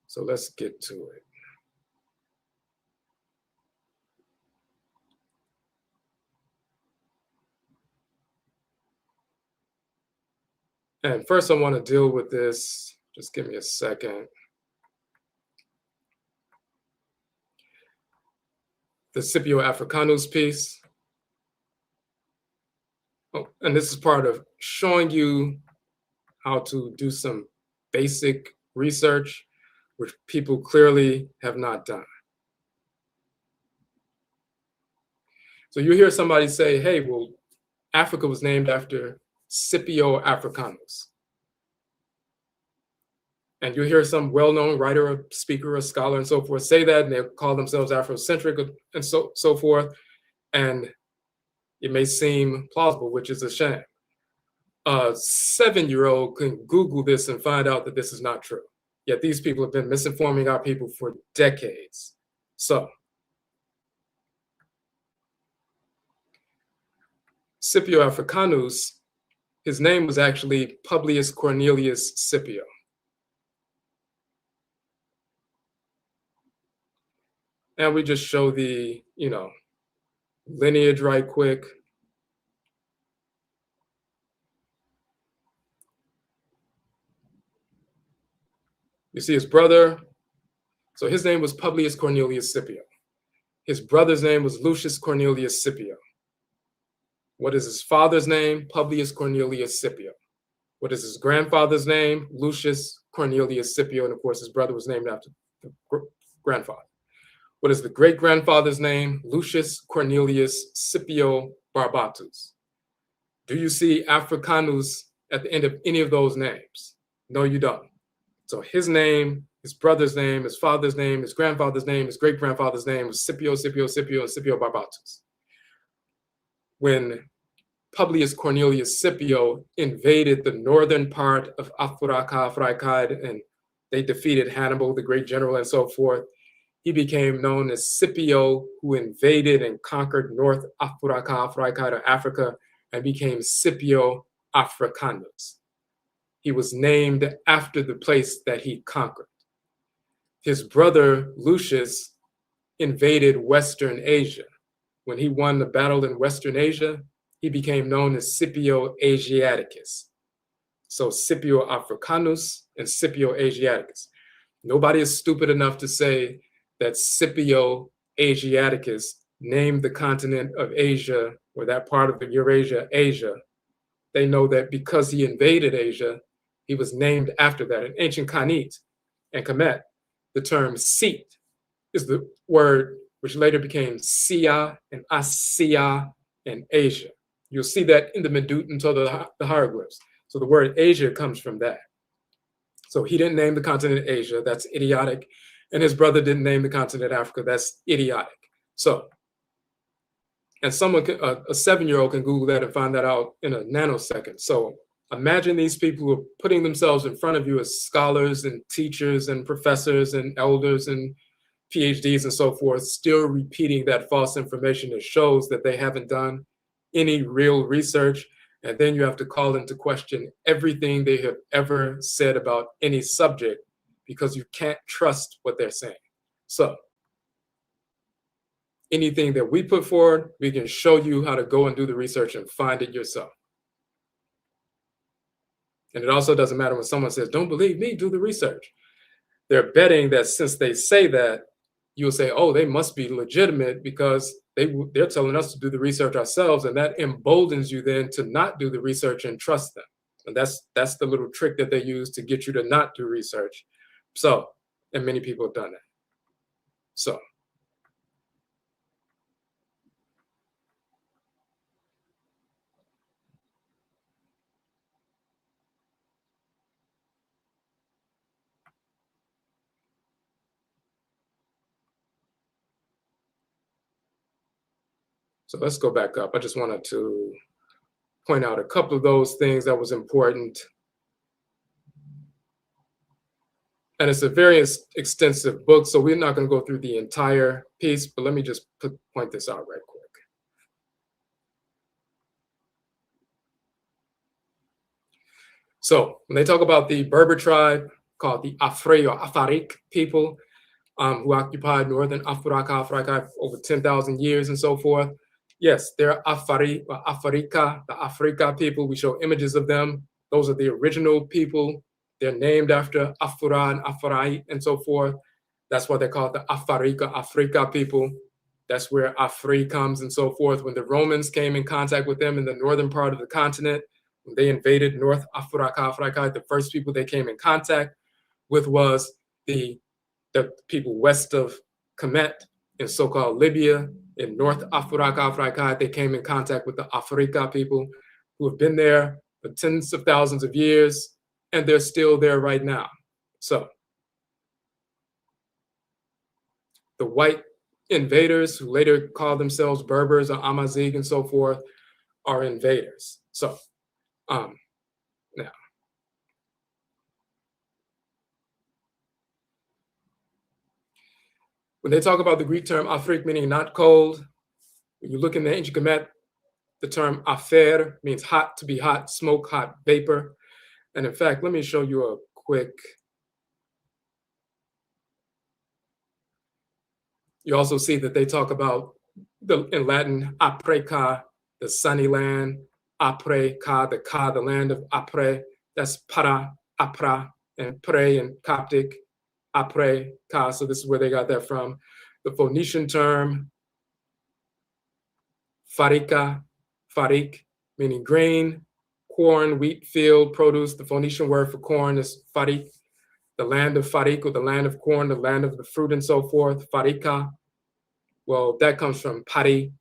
So let's get to it. And first I want to deal with this. Just give me a second. The Scipio Africanus piece. Oh, and this is part of showing you how to do some basic research, which people clearly have not done. So you hear somebody say, hey, well, Africa was named after Scipio Africanus. And you hear some well-known writer or speaker or scholar and so forth say that, and they call themselves Afrocentric and so forth. And it may seem plausible, which is a shame. A 7-year-old can Google this and find out that this is not true. Yet these people have been misinforming our people for decades. So, Scipio Africanus, his name was actually Publius Cornelius Scipio. And we just show the, lineage right quick. You see his brother. So his name was Publius Cornelius Scipio. His brother's name was Lucius Cornelius Scipio. What is his father's name? Publius Cornelius Scipio. What is his grandfather's name? Lucius Cornelius Scipio. And of course, his brother was named after the grandfather. What is the great-grandfather's name? Lucius Cornelius Scipio Barbatus. Do you see Africanus at the end of any of those names? No, you don't. So his name, his brother's name, his father's name, his grandfather's name, his great-grandfather's name was Scipio, and Scipio Barbatus. When Publius Cornelius Scipio invaded the northern part of Afuraka, Afuraitkait, and they defeated Hannibal, the great general, and so forth, he became known as Scipio, who invaded and conquered North Afuraka, Afuraitkai, or Africa, and became Scipio Africanus. He was named after the place that he conquered. His brother Lucius invaded Western Asia. When he won the battle in Western Asia, he became known as Scipio Asiaticus. So Scipio Africanus and Scipio Asiaticus. Nobody is stupid enough to say that Scipio Asiaticus named the continent of Asia, or that part of Eurasia, Asia. They know that because he invaded Asia, he was named after that. In ancient Khanate and Kemet, the term seat is the word which later became Sia and Asia in Asia. You'll see that in the Medut until the hieroglyphs. So the word Asia comes from that. So he didn't name the continent Asia, that's idiotic. And his brother didn't name the continent Africa, that's idiotic. So, and someone, a 7-year-old can Google that and find that out in a nanosecond. So imagine these people who are putting themselves in front of you as scholars and teachers and professors and elders and PhDs and so forth still repeating that false information. It shows that they haven't done any real research. And then you have to call into question everything they have ever said about any subject because you can't trust what they're saying. So anything that we put forward, we can show you how to go and do the research and find it yourself. And it also doesn't matter when someone says, don't believe me, do the research. They're betting that since they say that, you'll say, oh, they must be legitimate because they're telling us to do the research ourselves, and that emboldens you then to not do the research and trust them. And that's the little trick that they use to get you to not do research. So, and many people have done that. So let's go back up. I just wanted to point out a couple of those things that was important. And it's a very extensive book, so we're not going to go through the entire piece, but let me just point this out right quick. So when they talk about the Berber tribe called the Afre or Afarik people, who occupied northern Afuraka, Afuraitkait over 10,000 years and so forth, yes, they're Afari or Afurika, the Afrika people. We show images of them. Those are the original people. They're named after Afura and Afurai and so forth. That's why they're called the Afarika, Afrika people. That's where Afri comes and so forth. When the Romans came in contact with them in the northern part of the continent, when they invaded North Afuraka, Afuraitkait, the first people they came in contact with was the people west of Kemet in so-called Libya, in North Afuraka, Afuraitkait. They came in contact with the Afrika people who have been there for tens of thousands of years, and they're still there right now. So the white invaders, who later called themselves Berbers or Amazigh and so forth, are invaders. So now, when they talk about the Greek term Afrik, meaning not cold, when you look in the ancient Kemet, the term afer means hot, to be hot, smoke, hot, vapor. And in fact, let me show you a quick. You also see that they talk about, in Latin, Apre Ka, the sunny land, Apre Ka, the land of Apre. That's para, apra, and pre in Coptic, Apre Ka. So this is where they got that from. The Phoenician term, Farika, Farik, meaning grain, corn, wheat, field, produce. The Phoenician word for corn is Farik, the land of Farik, or the land of corn, the land of the fruit and so forth, Farika. Well, that comes from pari,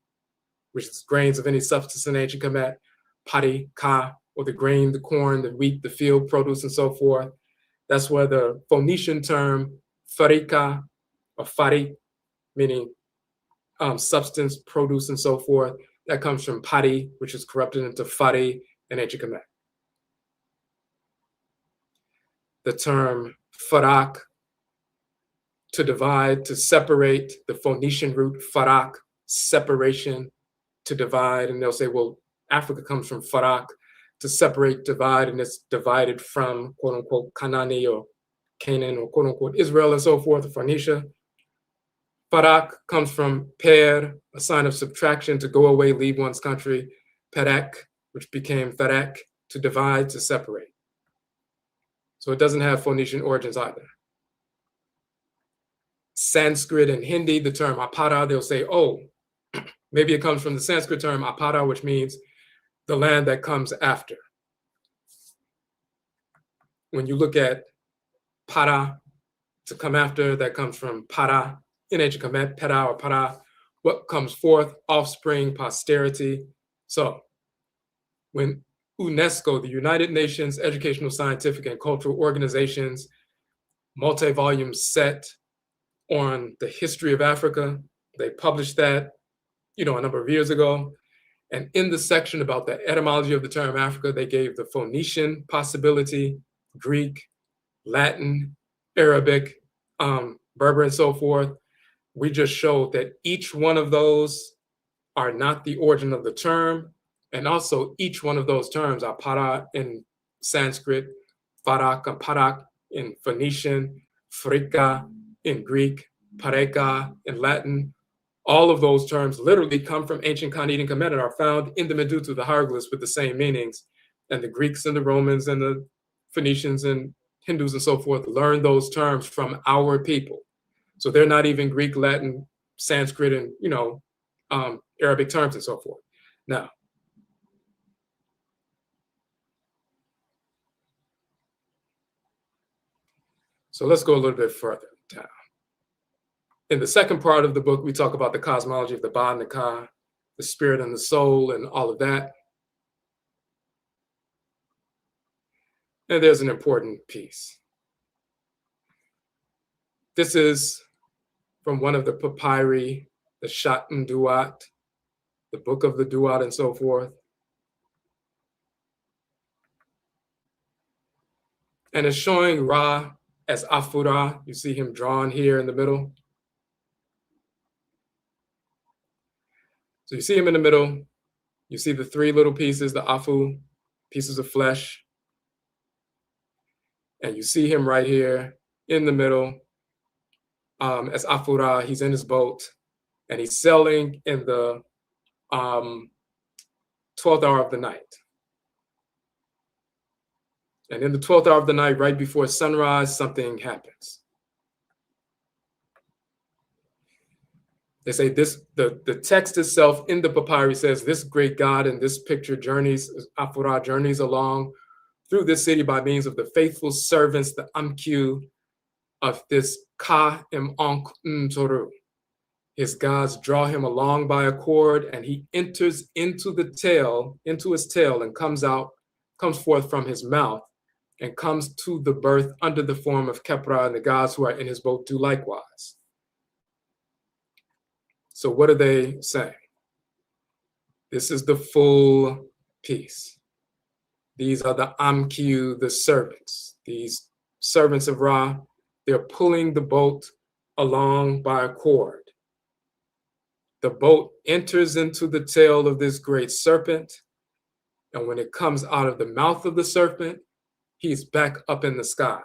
which is grains of any substance in ancient Kemet, pari, ka, or the grain, the corn, the wheat, the field, produce, and so forth. That's where the Phoenician term farika, or farik, meaning substance, produce, and so forth, that comes from pari, which is corrupted into fari in ancient Kemet. The term farak, to divide, to separate, the Phoenician root farak, separation, to divide. And they'll say, well, Africa comes from farak, to separate, divide, and it's divided from, quote unquote, Kanani or Canaan or quote unquote Israel and so forth, Phoenicia. Farak comes from per, a sign of subtraction, to go away, leave one's country. Perek, which became Ferek, to divide, to separate. So it doesn't have Phoenician origins either. Sanskrit and Hindi, the term apara, they'll say, oh, maybe it comes from the Sanskrit term apara, which means the land that comes after. When you look at para, to come after, that comes from para, in ancient Kemet, para or para, what comes forth, offspring, posterity. So when UNESCO, the United Nations Educational, Scientific, and Cultural Organizations, multi-volume set on the history of Africa, they published that, a number of years ago. And in the section about the etymology of the term Africa, they gave the Phoenician possibility, Greek, Latin, Arabic, Berber, and so forth. we just showed that each one of those are not the origin of the term. And also each one of those terms are para in Sanskrit, Faraka, Parak in Phoenician, Frika in Greek, Pareka in Latin. All of those terms literally come from ancient Khanid and Kemet and are found in the Medutu, the hieroglyphs, with the same meanings. And the Greeks and the Romans and the Phoenicians and Hindus and so forth learned those terms from our people. So they're not even Greek, Latin, Sanskrit, and Arabic terms and so forth. Now, so let's go a little bit further down. In the second part of the book, we talk about the cosmology of the Ba and the Ka, the spirit and the soul, and all of that. And there's an important piece. This is from one of the papyri, the Shat-n Duat, the book of the Duat and so forth. And it's showing Ra as Afu Ra. You see him drawn here in the middle. So you see him in the middle. You see the three little pieces, the Afu, pieces of flesh. And you see him right here in the middle as Afu Ra. He's in his boat and he's sailing in the 12th hour of the night. And in the 12th hour of the night, right before sunrise, something happens. They say this, the text itself in the papyri says, this great God in this picture journeys, Afu Ra journeys along through this city by means of the faithful servants, the Amkyu of this Ka Im Onk Ntoru. His gods draw him along by a cord, and he enters into the tail, into his tail, and comes forth from his mouth, and comes to the birth under the form of Kepra, and the gods who are in his boat do likewise. So what are they saying? This is the full piece. These are the Amkyu, the servants. These servants of Ra, they're pulling the boat along by a cord. The boat enters into the tail of this great serpent, and when it comes out of the mouth of the serpent, he's back up in the sky.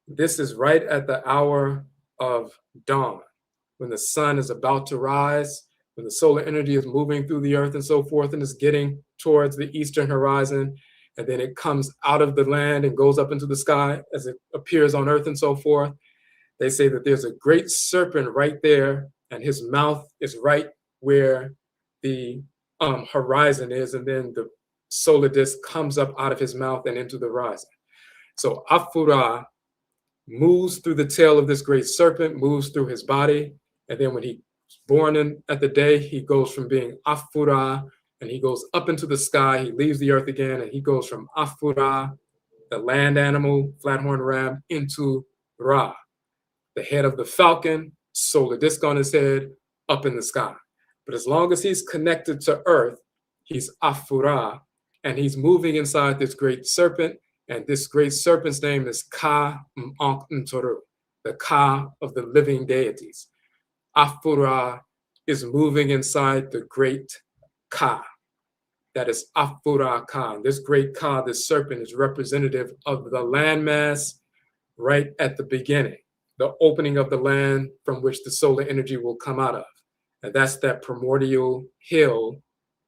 This is right at the hour of dawn, when the sun is about to rise, when the solar energy is moving through the earth and so forth, and is getting towards the eastern horizon, and then it comes out of the land and goes up into the sky as it appears on earth and so forth. They say that there's a great serpent right there, and his mouth is right where the horizon is, and then the solar disk comes up out of his mouth and into the horizon. So Afu Ra moves through the tail of this great serpent, moves through his body, and then when he's born at the day, he goes from being Afu Ra, and he goes up into the sky, he leaves the earth again, and he goes from Afu Ra, the land animal, flathorn ram, into Ra, the head of the falcon, solar disk on his head, up in the sky. But as long as he's connected to earth, he's Afu Ra, and he's moving inside this great serpent, and this great serpent's name is Ka M'Onk Ntoru, the Ka of the living deities. Afu Ra is moving inside the great Ka. That is Afu Ra Ka. This great Ka, this serpent, is representative of the landmass right at the beginning, the opening of the land from which the solar energy will come out of. And that's that primordial hill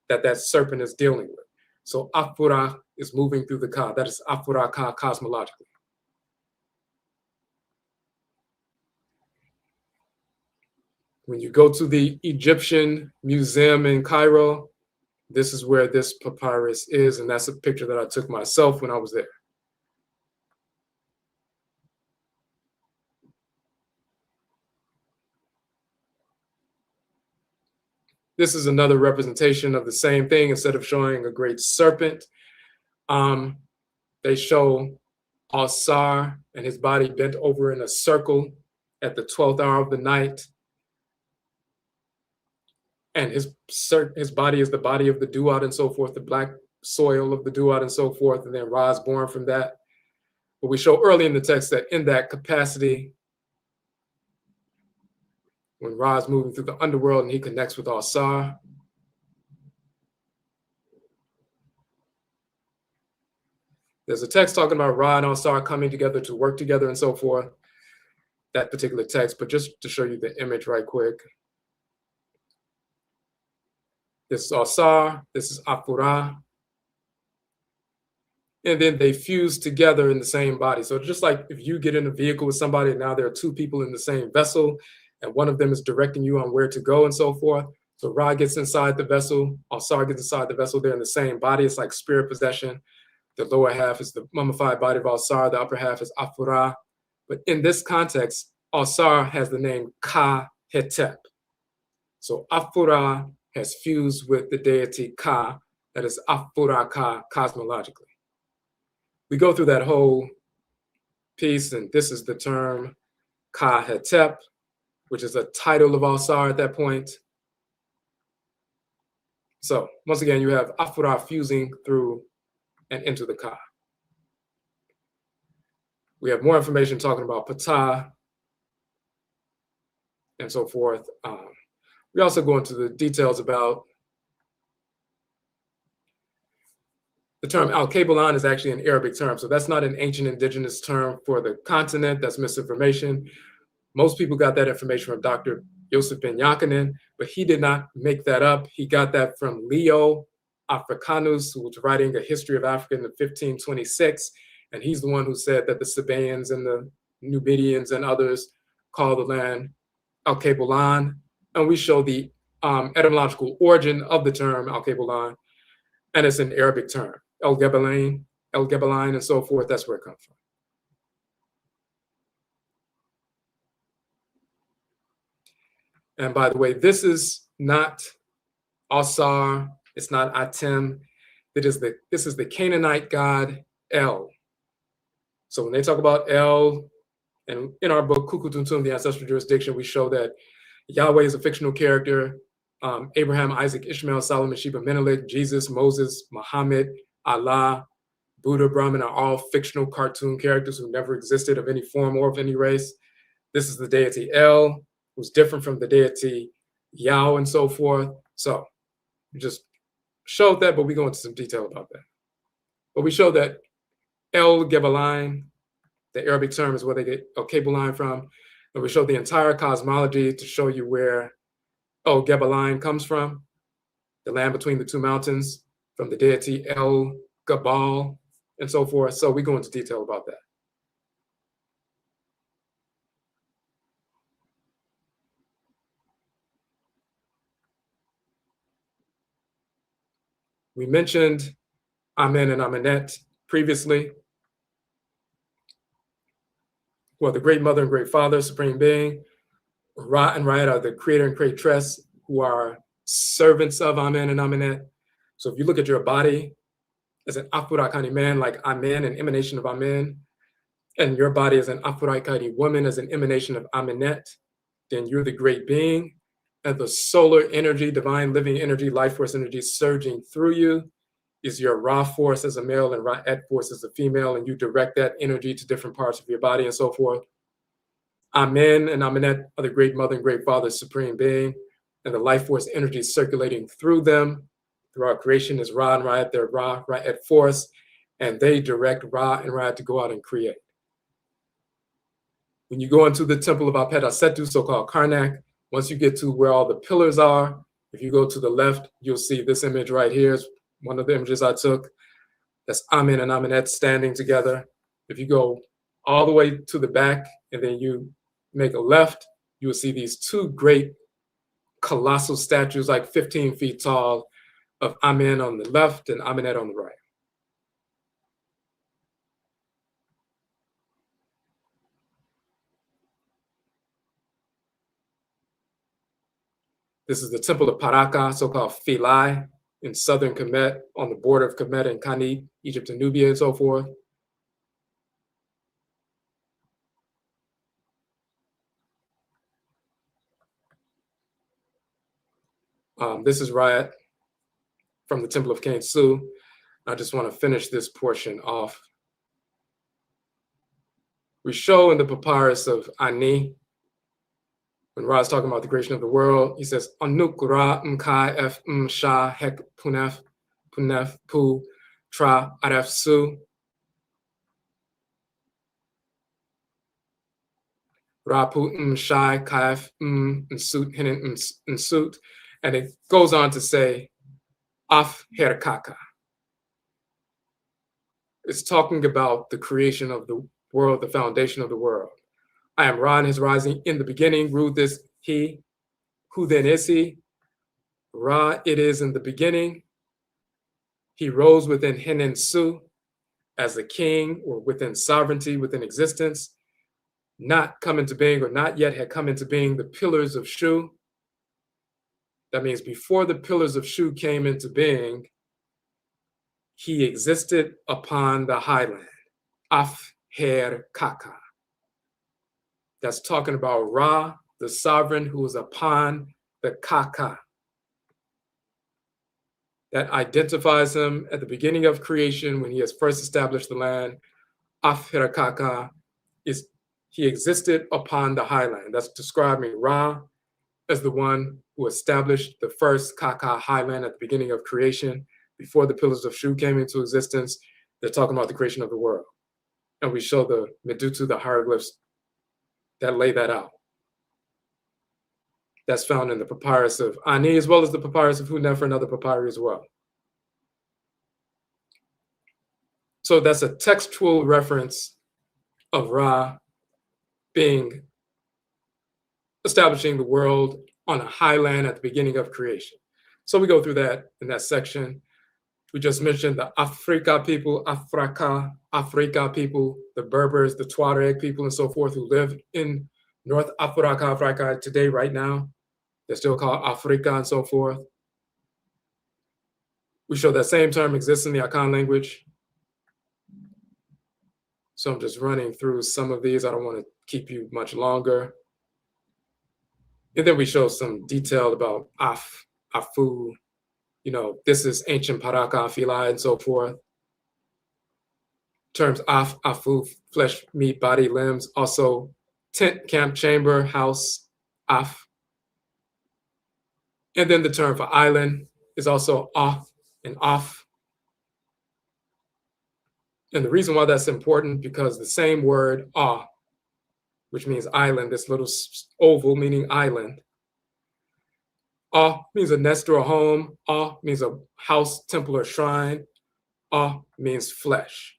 that that serpent is dealing with. So Afu Ra is moving through the Ka. That is Afu Ra Ka cosmologically. When you go to the Egyptian Museum in Cairo, this is where this papyrus is, and that's a picture that I took myself when I was there. This is another representation of the same thing. Instead of showing a great serpent, they show Asar and his body bent over in a circle at the 12th hour of the night. And his body is the body of the Duat and so forth, the black soil of the Duat and so forth, and then Ra is born from that. But we show early in the text that in that capacity, when Ra is moving through the underworld and he connects with Asar. There's a text talking about Ra and Asar coming together to work together and so forth, that particular text, but just to show you the image right quick. This is Asar, this is Afu Ra, and then they fuse together in the same body. So just like if you get in a vehicle with somebody and now there are two people in the same vessel, and one of them is directing you on where to go and so forth. So Ra gets inside the vessel, Asar gets inside the vessel, they're in the same body. It's like spirit possession. The lower half is the mummified body of Asar, the upper half is Afu Ra. But in this context, Asar has the name Ka Hetep. So Afu Ra has fused with the deity Ka, that is Afu Ra Ka cosmologically. We go through that whole piece, and this is the term Ka Hetep, which is a title of Asar at that point. So once again, you have Afu Ra fusing through and into the Ka. We have more information talking about Ptah and so forth. We also go into the details about the term Al-Kabalan is actually an Arabic term. So that's not an ancient indigenous term for the continent. That's misinformation. Most people got that information from Dr. Yosef Ben Yakinen, but he did not make that up. He got that from Leo Africanus, who was writing a history of Africa in 1526. And he's the one who said that the Sabaeans and the Numidians and others call the land Al-Kabalan. And we show the etymological origin of the term Al-Kabalan, and it's an Arabic term. El-Gebelain, and so forth, that's where it comes from. And by the way, this is not Asar, it's not Atem. This is the Canaanite god El. So when they talk about El, and in our book, Kukutuntum, the Ancestral Jurisdiction, we show that Yahweh is a fictional character. Abraham, Isaac, Ishmael, Solomon, Sheba, Menelik, Jesus, Moses, Muhammad, Allah, Buddha, Brahman are all fictional cartoon characters who never existed of any form or of any race. This is the deity El, who's different from the deity Yao and so forth. So we just showed that, but we go into some detail about that. But we show that El Gebelain, the Arabic term is where they get El Kabaline from. And we show the entire cosmology to show you where El Gebelain comes from, the land between the two mountains, from the deity El Gabal, and so forth. So we go into detail about that. We mentioned Amen and Amenet previously. Well, the Great Mother and Great Father, Supreme Being. Ra and Ra'et are the Creator and Creatress, who are servants of Amen and Amenet. So if you look at your body as an Afurakani man, like Amen, an emanation of Amen, and your body as an Afuraitkaiti woman, as an emanation of Amenet, then you're the great being, and the solar energy, divine living energy, life force energy surging through you is your Ra force as a male and Ra'et force as a female, and you direct that energy to different parts of your body and so forth. Amen and Amenet are the Great Mother and Great Father, Supreme Being, and the life force energy circulating through them. Through our creation is Ra and Ra'et, their Ra, Ra'et force, and they direct Ra and Ra'et to go out and create. When you go into the temple of Apet Asetu, so-called Karnak, once you get to where all the pillars are, if you go to the left, you'll see this image right here. It's one of the images I took. That's Amen and Amenet standing together. If you go all the way to the back and then you make a left, you will see these two great colossal statues, like 15 feet tall, of Amen on the left and Amenet on the right. This is the temple of Paraka, so-called Philae, in southern Kemet, on the border of Kemet and Kanit, Egypt and Nubia and so forth. This is Ra'et from the temple of Khonsu. I just want to finish this portion off. We show in the papyrus of Ani When Ra is talking about the creation of the world, he says, Anuk Ra Mkai F Sha Hek Punef Punef Pu Tra Aref Su. Ra Pu Shai Kaif Nsut Hinin Nsut. And it goes on to say, Afuraka Ka. It's talking about the creation of the world, the foundation of the world. I am Ra and his rising. In the beginning, ruled this he. Who then is he? Ra, it is in the beginning. He rose within Hinin Su as a king, or within sovereignty, within existence, not come into being, or not yet had come into being, the pillars of Shu. That means before the pillars of Shu came into being, he existed upon the highland. Afuraka Ka. That's talking about Ra, the sovereign who is upon the Kaka. That identifies him at the beginning of creation when he has first established the land. Afuraka Ka is he existed upon the highland. That's describing Ra as the one who established the first Kaka highland at the beginning of creation. Before the pillars of Shu came into existence, they're talking about the creation of the world. And we show the Medutu, the hieroglyphs that lay that out. That's found in the papyrus of Ani, as well as the papyrus of Hunefer and other papyri as well. So that's a textual reference of Ra establishing the world on a highland at the beginning of creation. So we go through that in that section. We just mentioned the Afrika people, Afrika people, the Berbers, the Tuareg people, and so forth, who live in North Afuraka, Afuraitkait today, right now. They're still called Afrika and so forth. We show that same term exists in the Akan language. So I'm just running through some of these. I don't want to keep you much longer. And then we show some detail about Afu. This is ancient Paraka, Filai, and so forth. Terms Afu, flesh, meat, body, limbs. Also, tent, camp, chamber, house, Af. And then the term for island is also and Af. And the reason why that's important, because the same word which means island, this little oval meaning island, means a nest or a home. Means a house, temple, or shrine. Means flesh.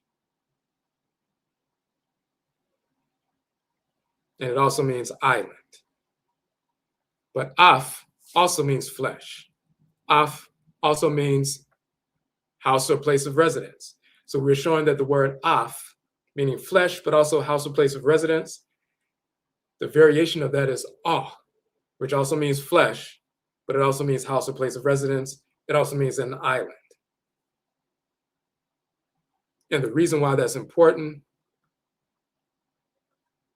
And it also means island. But Af also means flesh. Af also means house or place of residence. So we're showing that the word Af, meaning flesh, but also house or place of residence, the variation of that is which also means flesh, but it also means house or place of residence. It also means an island. And the reason why that's important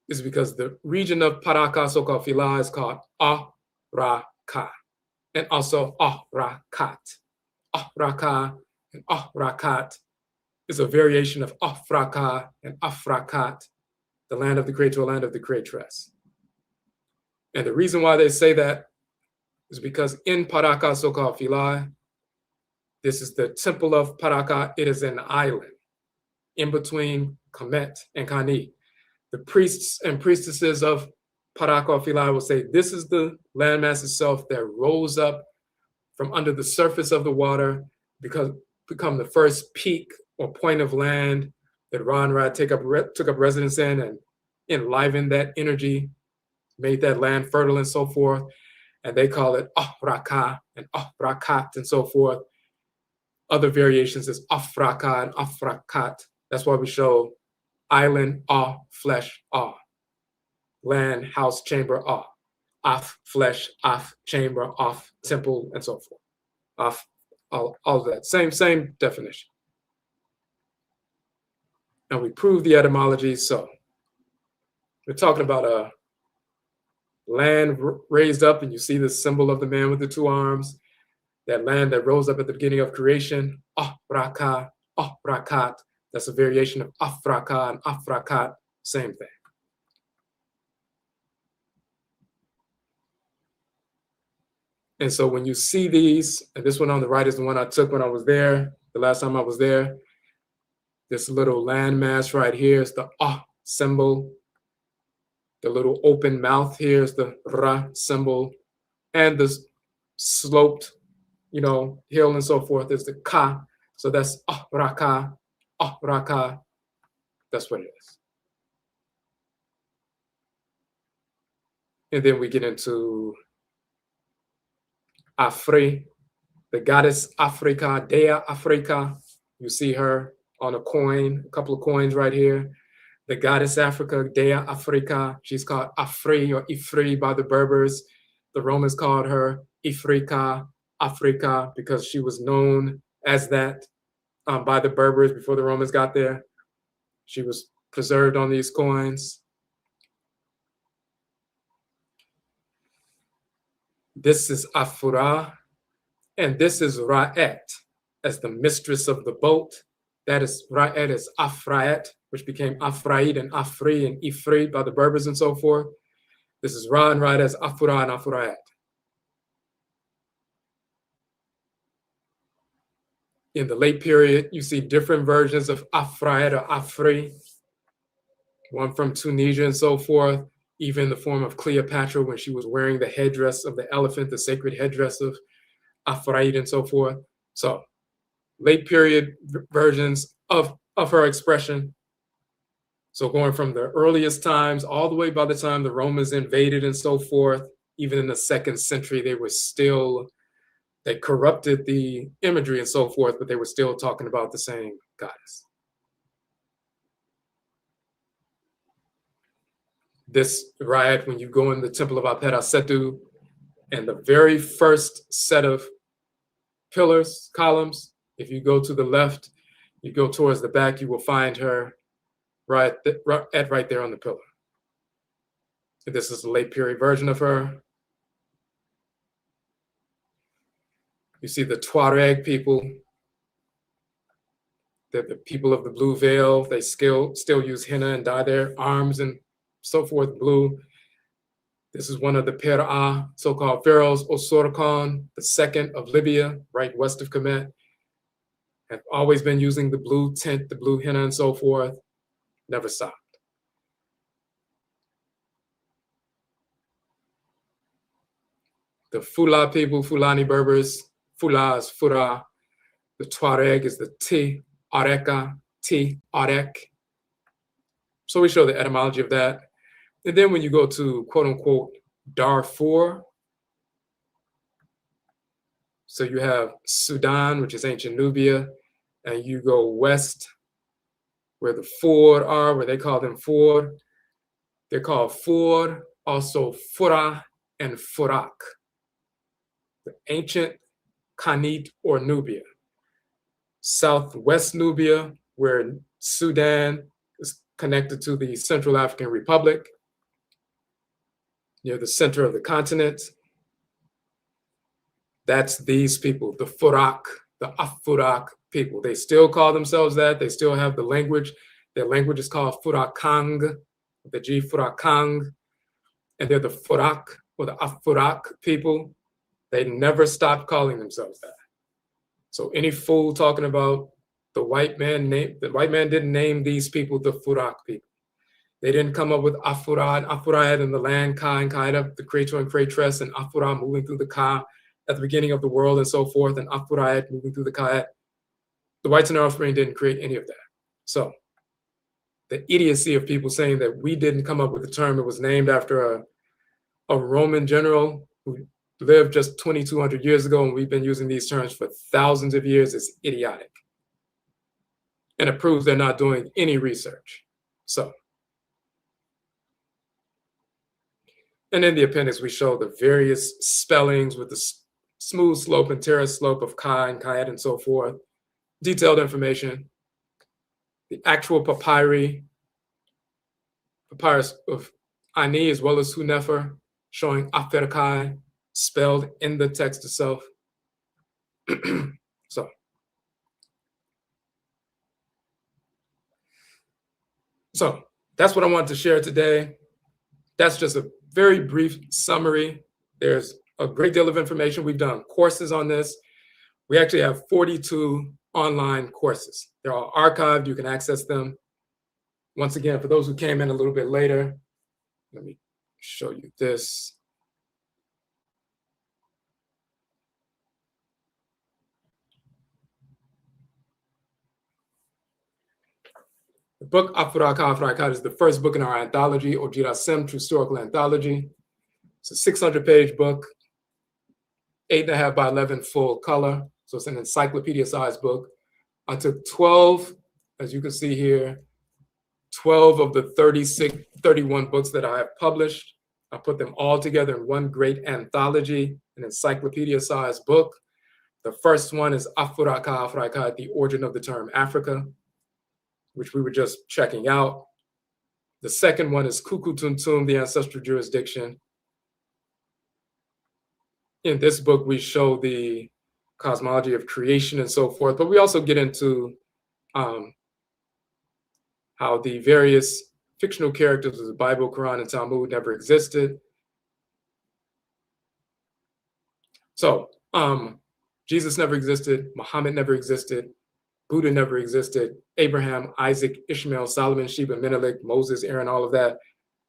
is because the region of Paraka, so-called Fila, is called Ra Ka, and also Afuraitkait. Afuraka and Afuraitkait is a variation of Afuraka and Afurakait, the land of the creator, land of the creatress. And the reason why they say that is because in Paraka, so-called Fila, this is the temple of Paraka. It is an island in between Kemet and Kani. The priests and priestesses of Paraka Fila will say, this is the landmass itself that rose up from under the surface of the water, become the first peak or point of land that Ra and Ra took up residence in, and enlivened that energy, made that land fertile and so forth. And they call it Afuraka and Afuraitkait and so forth. Other variations is Afuraka and Afuraitkait. That's why we show island, flesh, land, house, chamber, flesh, chamber, temple, and so forth. All of that. Same definition. And we prove the etymology. So we're talking about a land raised up, and you see the symbol of the man with the two arms. That land that rose up at the beginning of creation, Ra Ka, Afuraitkait. That's a variation of Afuraka and Afuraitkait, same thing. And so when you see these, and this one on the right is the one I took when I was there, the last time I was there, this little landmass right here is the ah symbol. The little open mouth here is the ra symbol. And the sloped, hill and so forth is the ka. So that's Ra Ka, Ra Ka. That's what it is. And then we get into Afri, the goddess Afrika, Dea Afrika. You see her on a coin, a couple of coins right here. The goddess Africa, Dea Afrika. She's called Afri or Ifri by the Berbers. The Romans called her Ifrika, Afrika, because she was known as that by the Berbers before the Romans got there. She was preserved on these coins. This is Afu Ra, and this is Ra'et, as the mistress of the boat. That is, Ra'et is Afuraitkait, which became Afrait and Afri and Ifri by the Berbers and so forth. This is Ra and Ra'et as Afu Ra and Afuraitkait. In the late period, you see different versions of Afrait or Afri, one from Tunisia and so forth, even the form of Cleopatra when she was wearing the headdress of the elephant, the sacred headdress of Afrait and so forth. So late period versions of her expression. So going from the earliest times all the way by the time the Romans invaded and so forth, even in the 2nd century, they corrupted the imagery and so forth, but they were still talking about the same goddess. This riot, when you go in the temple of Apera Setu, and the very first set of pillars, columns, if you go to the left, you go towards the back, you will find her right there on the pillar. And this is the late period version of her. You see the Tuareg people, the people of the blue veil. They still use henna and dye their arms and so forth blue. This is one of the Per'a, so-called pharaohs, Osorkon, the 2nd of Libya, right west of Kemet, have always been using the blue tint, the blue henna and so forth, never stopped. The Fula people, Fulani Berbers, Fula is Fura, the Tuareg is the T, Areka, T, Arek. So we show the etymology of that. And then when you go to quote unquote Darfur, so you have Sudan, which is ancient Nubia, and you go west where the Fur are, where they call them Fur. They're called Fur, also Fura and Furak. The ancient Khanate or Nubia. Southwest Nubia, where Sudan is connected to the Central African Republic, near the center of the continent. That's these people, the Furak, the Afurak people. They still call themselves that. They still have the language. Their language is called Furakang, the G Furakang. And they're the Furak or the Afurak people. They never stopped calling themselves that. So any fool talking about the white man didn't name these people the Furak people. They didn't come up with Afu Ra and Afuraitkait and the land, Ka and Kaida, the Creator and Creatress, and Afu Ra moving through the Ka at the beginning of the world and so forth, and Afuraitkait moving through the Ka. The whites and their offspring didn't create any of that. So the idiocy of people saying that we didn't come up with the term, it was named after a Roman general who lived just 2,200 years ago, and we've been using these terms for thousands of years, is idiotic. And it proves they're not doing any research. So, and in the appendix, we show the various spellings with the smooth slope and terrace slope of Ka and Kayat and so forth. Detailed information. The actual papyrus of Ani as well as Hunefer, showing Afuraitkait spelled in the text itself. So that's what I wanted to share today. That's just a very brief summary. There's a great deal of information. We've done courses on this. We actually have 42 online courses. They're all archived. You can access them. Once again, for those who came in a little bit later, let me show you this. The book Afu Ra Ka, Afuraitkait is the first book in our anthology, ODWIRASEM, Trustorical Anthology. It's a 600-page book, 8.5 by 11 full color. So it's an encyclopedia-sized book. I took 12, as you can see here, 12 of the 31 books that I have published. I put them all together in one great anthology, an encyclopedia-sized book. The first one is Afu Ra Ka, Afuraitkait, the origin of the term Africa, which we were just checking out. The second one is Kuku Tuntum, the ancestral jurisdiction. In this book, we show the cosmology of creation and so forth, but we also get into how the various fictional characters of the Bible, Quran, and Talmud never existed. So Jesus never existed, Muhammad never existed, Buddha never existed, Abraham, Isaac, Ishmael, Solomon, Sheba, Menelik, Moses, Aaron, all of that,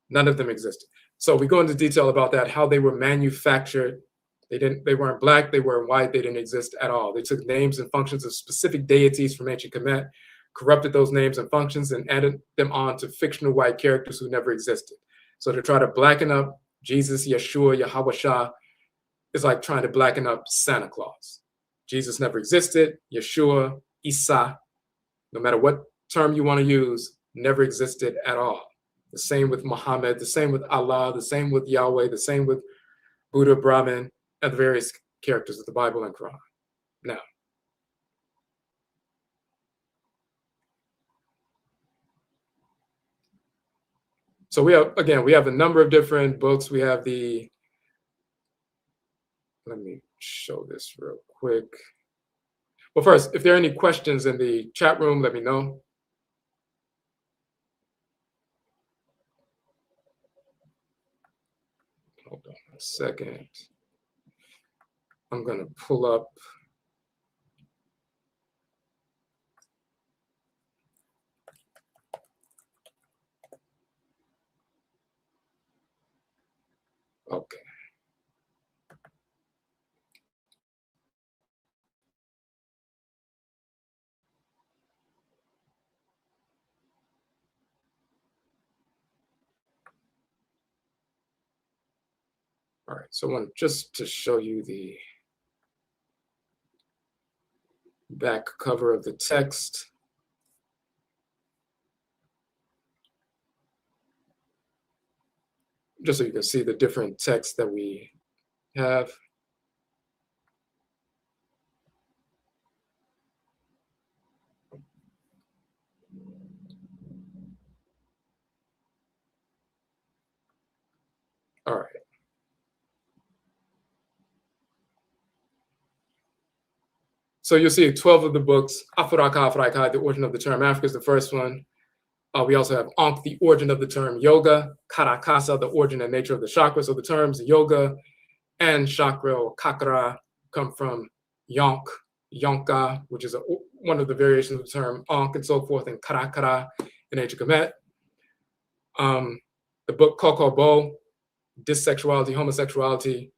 none of them existed. So we go into detail about that, how they were manufactured. They weren't black, they weren't white, they didn't exist at all. They took names and functions of specific deities from ancient Kemet, corrupted those names and functions, and added them on to fictional white characters who never existed. So to try to blacken up Jesus, Yeshua, Yahweh Shah, is like trying to blacken up Santa Claus. Jesus never existed. Yeshua, Isa, no matter what term you want to use, never existed at all. The same with Muhammad, the same with Allah, the same with Yahweh, the same with Buddha, Brahman, and the various characters of the Bible and Quran. Now, so we have a number of different books. We have let me show this real quick. Well, first, if there are any questions in the chat room, let me know. Hold on a second. I'm going to pull up. Okay. All right, so I want just to show you the back cover of the text. Just so you can see the different texts that we have. All right. So you'll see 12 of the books. Afu Ra Ka, Afuraitkait, the origin of the term Africa is the first one. We also have Ankh, the origin of the term yoga, Karakasa, the origin and nature of the chakra. So the terms yoga and chakra or kakra come from Yonk, Yonka, which is one of the variations of the term Ankh and so forth, and Karakara in ancient Kemet. The book Kokobo, Dissexuality, Homosexuality,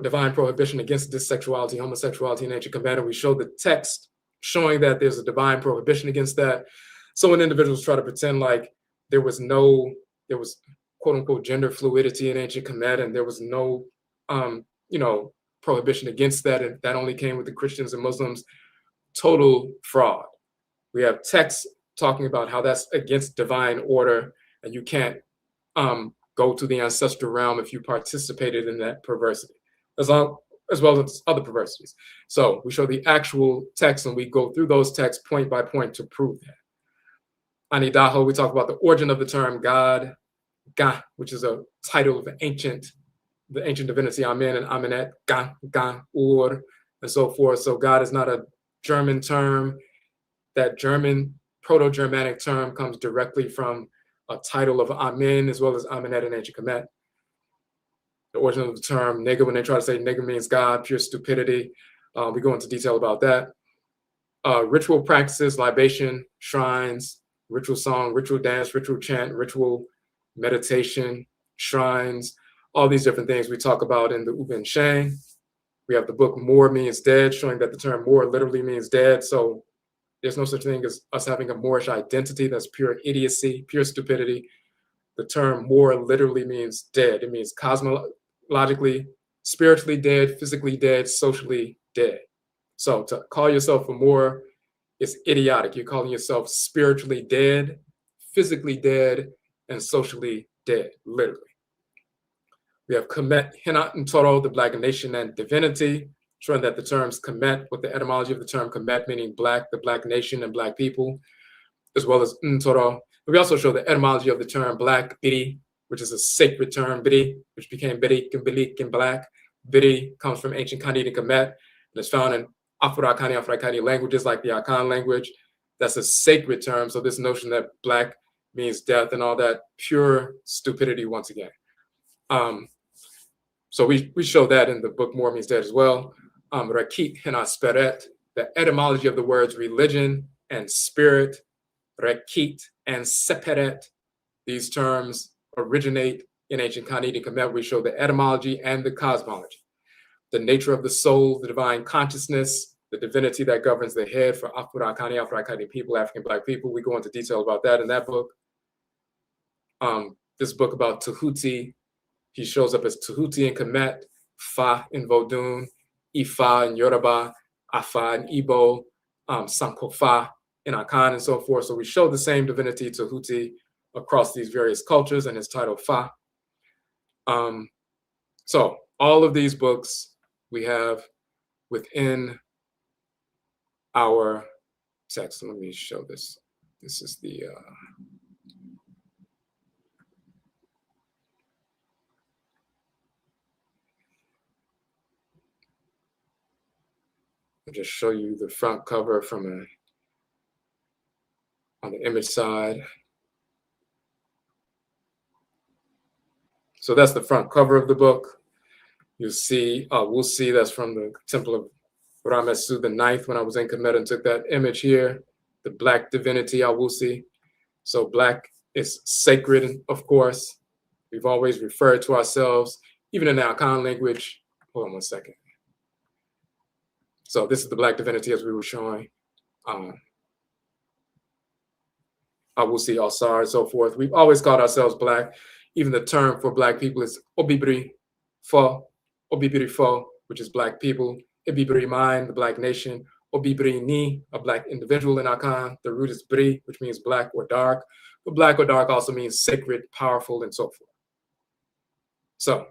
Divine Prohibition Against Dissexuality, Homosexuality in ancient Kemet. And we show the text showing that there's a divine prohibition against that. So when individuals try to pretend like there was quote unquote gender fluidity in ancient Kemet and there was no, prohibition against that, and that only came with the Christians and Muslims, total fraud. We have texts talking about how that's against divine order and you can't go to the ancestral realm if you participated in that perversity, as well as other perversities. So we show the actual text and we go through those texts point by point to prove that. Anidaho, we talk about the origin of the term God, Ga, which is a title of the ancient divinity Amen and Amenet, Ga, Ga, Ur, and so forth. So God is not a German term. That German, Proto-Germanic term comes directly from a title of Amen as well as Amenet in ancient Kemet. the origin of the term nigger. When they try to say nigger means God, pure stupidity. We go into detail about that. Ritual practices, libation, shrines, ritual song, ritual dance, ritual chant, ritual meditation, shrines, all these different things we talk about in the Uben Shang. We have the book More Means Dead, showing that the term more literally means dead. So there's no such thing as us having a Moorish identity. That's pure idiocy, pure stupidity. The term more literally means dead. It means cosmologically, spiritually dead, physically dead, socially dead. So to call yourself a Moor is idiotic. You're calling yourself spiritually dead, physically dead, and socially dead, literally. We have Kemet, Hinat, and Toro, the Black nation and divinity, showing that the terms Kemet, with the etymology of the term Kemet, meaning Black, the Black nation, and Black people, as well as Ntoro. We also show the etymology of the term Black, Biri, which is a sacred term, Biri, which became Birik and Bilik and Black. Biri comes from ancient Khanid and Kemet, and it's found in Afurakani, Afuraitkaitnit languages like the Akan language. That's a sacred term. So this notion that Black means death and all that, pure stupidity once again. So we show that in the book More Means Dead as well. Rakit Hina Speret, the etymology of the words religion and spirit, Rekit and Seperet. These terms originate in ancient Khanid and Kemet. We show the etymology and the cosmology. The nature of the soul, the divine consciousness, the divinity that governs the head for Afurakani, Afuraitkaitnit people, African Black people. We go into detail about that in that book. This book about Tahuti, he shows up as Tahuti in Kemet, Fa in Vodun, Ifa in Yoruba, Afa in Igbo, Sankofa in Akan, and so forth. So we show the same divinity Tahuti across these various cultures, and it's titled Fa. So all of these books we have within our text. Let me show this. This is the I'll just show you the front cover from on the image side. So that's the front cover of the book. You see, we'll see that's from the Temple of Ramesu the Ninth when I was in Kemet and took that image here, the Black divinity Awusi. So Black is sacred, of course. We've always referred to ourselves, even in the Akan language. Hold on one second. So this is the Black divinity as we were showing. Awusi, Alsar, and so forth. We've always called ourselves Black. Even the term for Black people is Obibri Fo, which is Black people. Ibibri Mine, the Black nation. Obibri Ni, a Black individual in Akan. The root is Bri, which means black or dark. But black or dark also means sacred, powerful, and so forth. So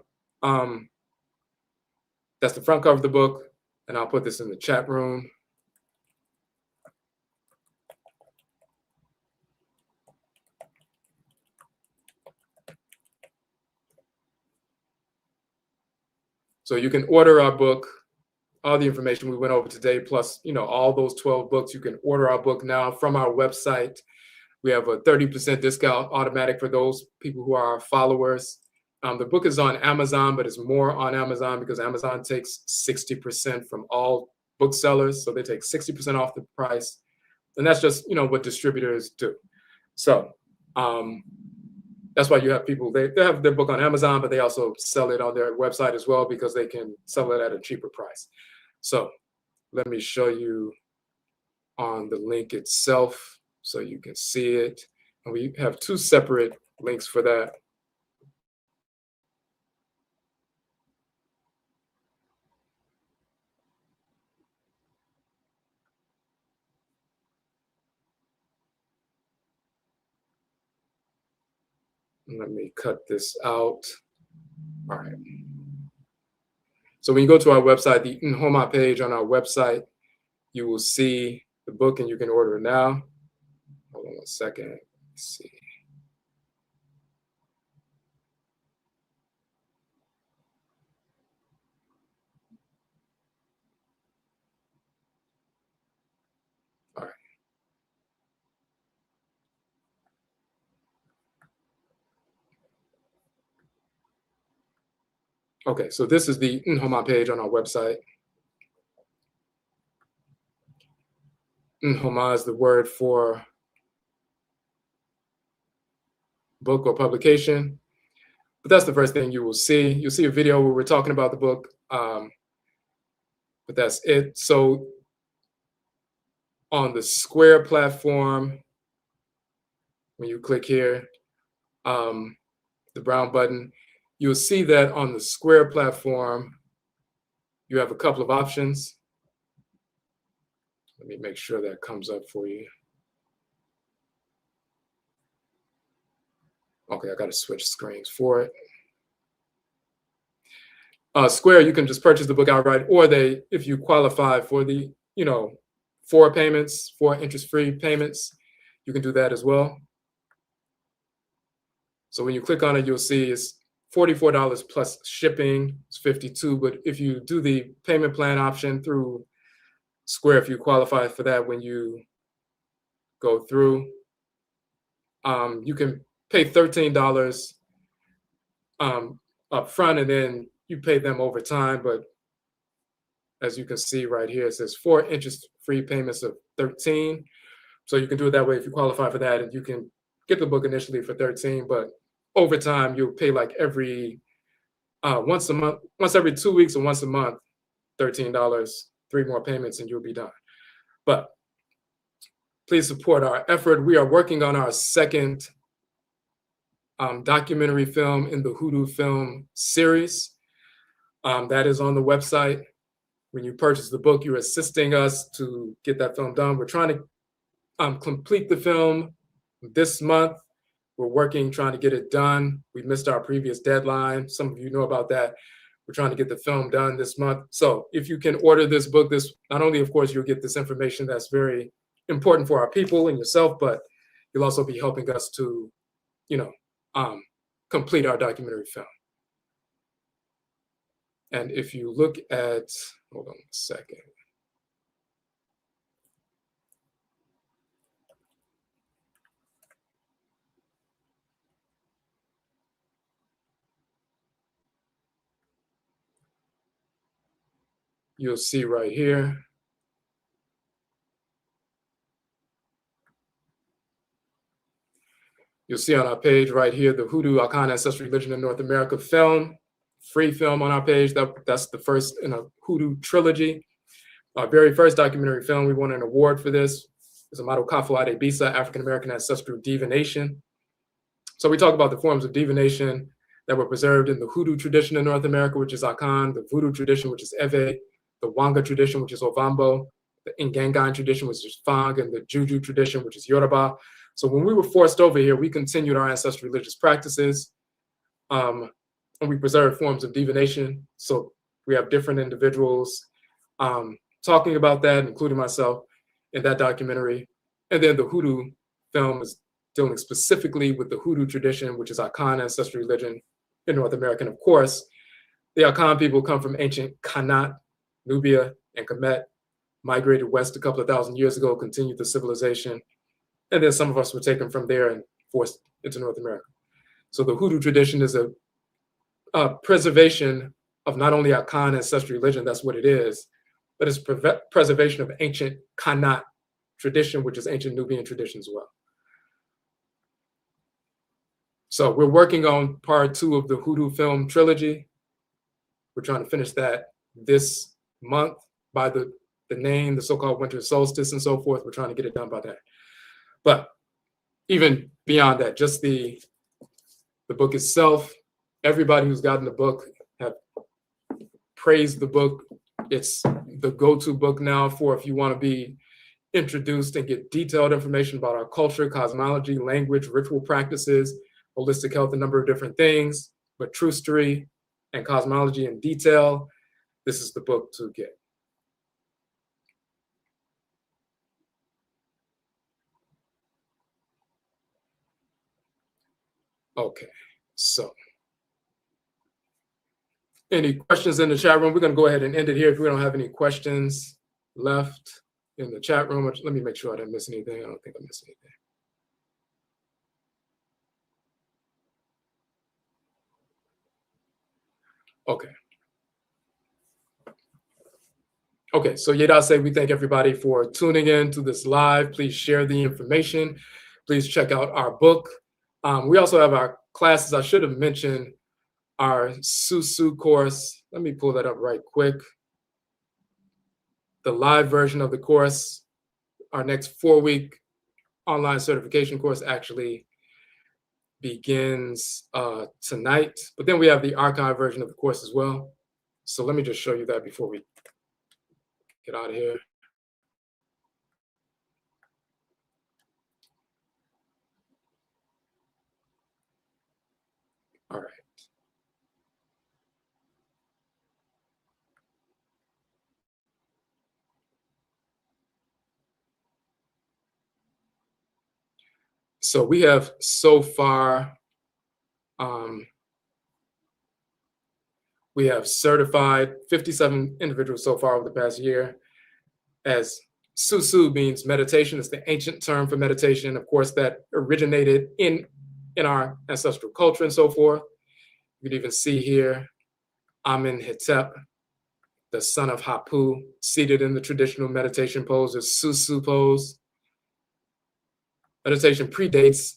that's the front cover of the book. And I'll put this in the chat room. So you can order our book, all the information we went over today, plus, all those 12 books. You can order our book now from our website. We have a 30% discount automatic for those people who are our followers. The book is on Amazon, but it's more on Amazon because Amazon takes 60% from all booksellers. So they take 60% off the price. And that's just, what distributors do. So that's why you have people, they have their book on Amazon, but they also sell it on their website as well because they can sell it at a cheaper price. So let me show you on the link itself so you can see it. And we have two separate links for that. Let me cut this out. All right. So when you go to our website, the Nhoma page on our website, you will see the book and you can order it now. Hold on a second. Let's see. All right. Okay, so this is the Nhoma page on our website. Nhoma is the word for book or publication. But that's the first thing you will see. You'll see a video where we're talking about the book, but that's it. So on the Square platform, when you click here, the brown button, you'll see that on the Square platform, you have a couple of options. Let me make sure that comes up for you. Okay, I got to switch screens for it. Square, you can just purchase the book outright, or if you qualify for the, 4 payments, 4 interest-free payments, you can do that as well. So when you click on it, you'll see it's $44 plus shipping. It's $52, but if you do the payment plan option through Square, if you qualify for that, when you go through, you can pay $13 up front, and then you pay them over time. But as you can see right here, it says 4 interest-free payments of $13. So you can do it that way if you qualify for that, and you can get the book initially for $13, but over time you'll pay like every once a month, once every 2 weeks, or once a month, $13, 3 more payments, and you'll be done. But please support our effort. We are working on our second documentary film in the Hoodoo film series. That is on the website. When you purchase the book, you're assisting us to get that film done. We're trying to complete the film this month. We're working, trying to get it done. We missed our previous deadline. Some of you know about that. We're trying to get the film done this month. So if you can order this book, not only, of course, you'll get this information that's very important for our people and yourself, but you'll also be helping us to, complete our documentary film. And if you look at, hold on a second. You'll see right here. You'll see on our page right here, the Hoodoo Akan Ancestral Religion in North America film, free film on our page. That's the first in a Hoodoo trilogy. Our very first documentary film, we won an award for this. It's a Mato Kafu Ade Bisa, African American Ancestral Divination. So we talk about the forms of divination that were preserved in the Hoodoo tradition in North America, which is Akan, the Voodoo tradition, which is Ewe, the Wanga tradition, which is Ovambo, the Ngangan tradition, which is Fang, and the Juju tradition, which is Yoruba. So when we were forced over here, we continued our ancestral religious practices, and we preserved forms of divination. So we have different individuals talking about that, including myself, in that documentary. And then the Hoodoo film is dealing specifically with the Hoodoo tradition, which is Akan ancestral religion in North America. And of course, the Akan people come from ancient Kanat, Nubia, and Kemet, migrated west a couple of thousand years ago, continued the civilization. And then some of us were taken from there and forced into North America. So the Hoodoo tradition is a preservation of not only Akan ancestral religion, that's what it is, but it's preservation of ancient Kanat tradition, which is ancient Nubian tradition as well. So we're working on part 2 of the Hoodoo film trilogy. We're trying to finish that this month by the name, the so-called winter solstice and so forth. We're trying to get it done by that. But even beyond that, just the book itself, everybody who's gotten the book have praised the book. It's the go-to book now for if you want to be introduced and get detailed information about our culture, cosmology, language, ritual practices, holistic health, a number of different things, but true history and cosmology in detail. This is the book to get. Okay, so any questions in the chat room? We're going to go ahead and end it here if we don't have any questions left in the chat room. Let me make sure I didn't miss anything. I don't think I missed anything. Okay. Okay, so Yedase, we thank everybody for tuning in to this live. Please share the information. Please check out our book. We also have our classes. I should have mentioned our Susu course. Let me pull that up right quick. The live version of the course, our next 4-week online certification course actually begins tonight, but then we have the archive version of the course as well. So let me just show you that before we get out of here. All right. So we have so far, we have certified 57 individuals so far over the past year. As Susu means meditation, it's the ancient term for meditation. Of course, that originated in our ancestral culture and so forth. You can even see here, Amenhotep, the son of Hapu, seated in the traditional meditation pose, the Susu pose. Meditation predates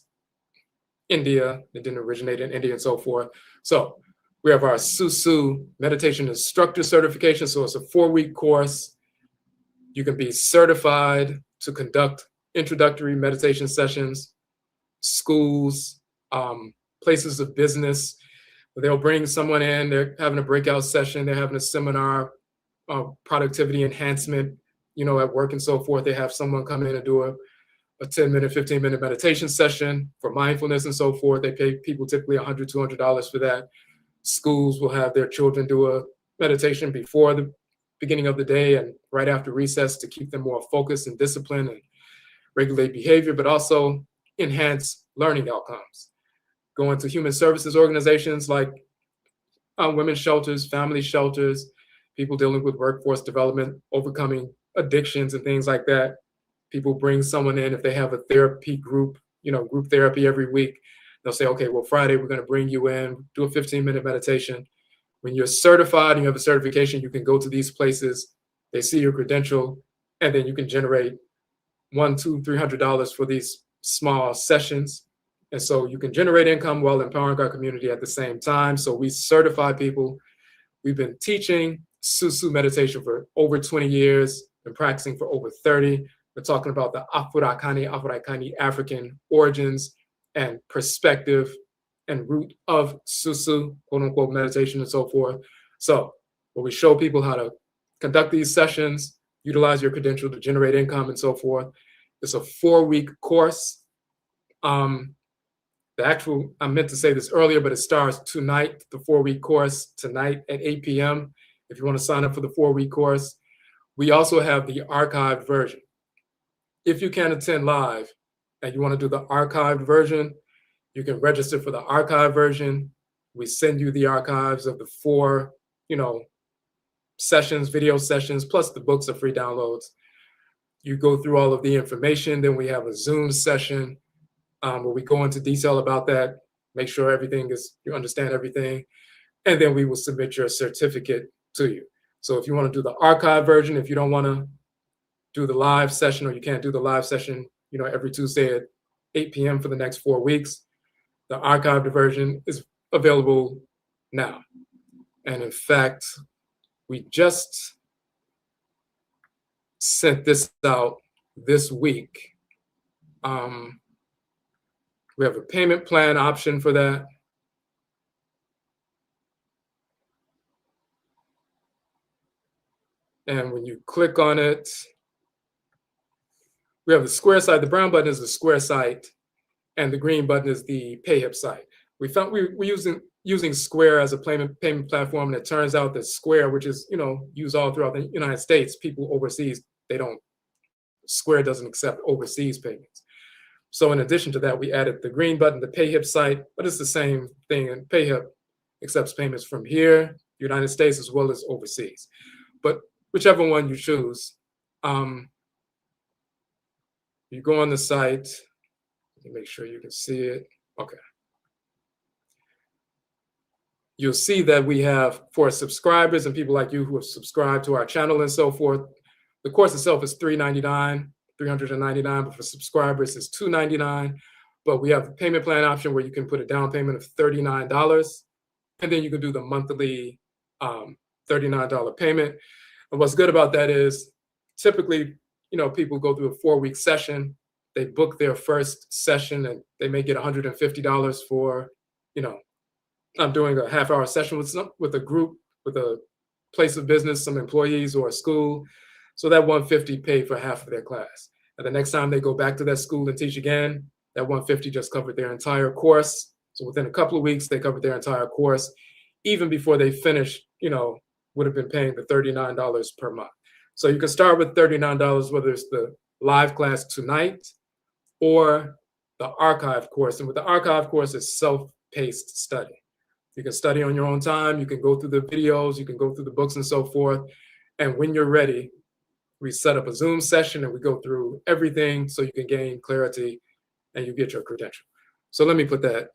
India. It didn't originate in India and so forth. So we have our Susu meditation instructor certification. So it's a 4-week course. You can be certified to conduct introductory meditation sessions, schools, places of business. They'll bring someone in, they're having a breakout session, they're having a seminar, productivity enhancement, at work and so forth. They have someone come in and do a 10-minute, 15-minute meditation session for mindfulness and so forth. They pay people typically $100, $200 for that. Schools will have their children do a meditation before the beginning of the day and right after recess to keep them more focused and disciplined and regulate behavior, but also enhance learning outcomes. Going to human services organizations like women's shelters, family shelters, people dealing with workforce development, overcoming addictions and things like that. People bring someone in if they have a therapy group, group therapy every week. They'll say, okay, well, Friday, we're going to bring you in, do a 15-minute meditation. When you're certified and you have a certification, you can go to these places. They see your credential, and then you can generate $100, $200, $300 for these small sessions. And so you can generate income while empowering our community at the same time. So we certify people. We've been teaching Susu meditation for over 20 years, been practicing for over 30. We're talking about the Afurakani, Afuraitkaitnit African origins and perspective and root of Susu, quote unquote, meditation and so forth. So where we show people how to conduct these sessions, utilize your credential to generate income and so forth. It's a 4-week course. I meant to say this earlier, but it starts tonight, the 4-week course, tonight at 8 p.m. if you want to sign up for the 4-week course. We also have the archived version. If you can't attend live and you want to do the archived version, you can register for the archived version. We send you the archives of the 4, sessions, video sessions, plus the books are free downloads. You go through all of the information. Then we have a Zoom session where we go into detail about that, make sure you understand everything, and then we will submit your certificate to you. So if you want to do the archive version, if you don't want to do the live session or you can't do the live session, every Tuesday at 8 p.m. for the next 4 weeks, the archived version is available now. And in fact, we just sent this out this week. We have a payment plan option for that. And when you click on it, we have the square site. The brown button is the square site, and the green button is the PayHip site. We found we're using Square as a payment platform, and it turns out that Square, which is used all throughout the United States, people overseas, Square doesn't accept overseas payments. So in addition to that, we added the green button, the PayHip site, but it's the same thing. And PayHip accepts payments from here, United States, as well as overseas. But whichever one you choose, you go on the site, you make sure you can see it. Okay. you'll see that we have, for subscribers and people like you who have subscribed to our channel and so forth, the course itself is $399, but for subscribers it's $299. But we have a payment plan option where you can put a down payment of $39, and then you can do the monthly $39 payment. And what's good about that is typically, people go through a 4-week session, they book their first session, and they may get $150 for, I'm doing a half-hour session with a group, with a place of business, some employees or a school. So that $150 paid for half of their class. And the next time they go back to that school and teach again, that $150 just covered their entire course. So within a couple of weeks, they covered their entire course. Even before they finished, would have been paying the $39 per month. So you can start with $39, whether it's the live class tonight or the archive course. And with the archive course, it's self-paced study. You can study on your own time. You can go through the videos. You can go through the books and so forth. And when you're ready, we set up a Zoom session and we go through everything so you can gain clarity and you get your credential. So let me put that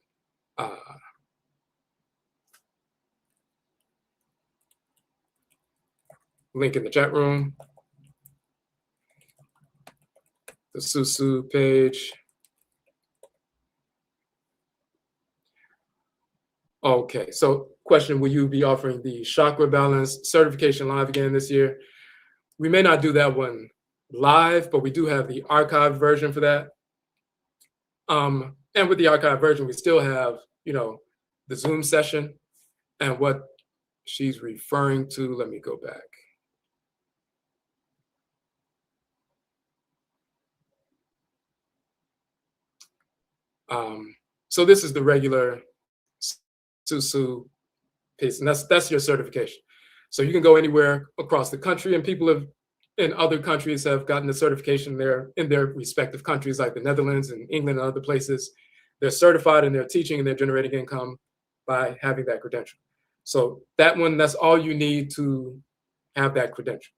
link in the chat room. The Susu page. Okay, so question, will you be offering the chakra balance certification live again this year? We may not do that one live, but we do have the archive version for that. And with the archive version, we still have, the Zoom session. And what she's referring to, let me go back. So this is the regular Susu piece, and that's your certification. So you can go anywhere across the country, and people in other countries have gotten the certification there in their respective countries, like the Netherlands and England and other places. They're certified and they're teaching and they're generating income by having that credential. So that one, that's all you need to have that credential.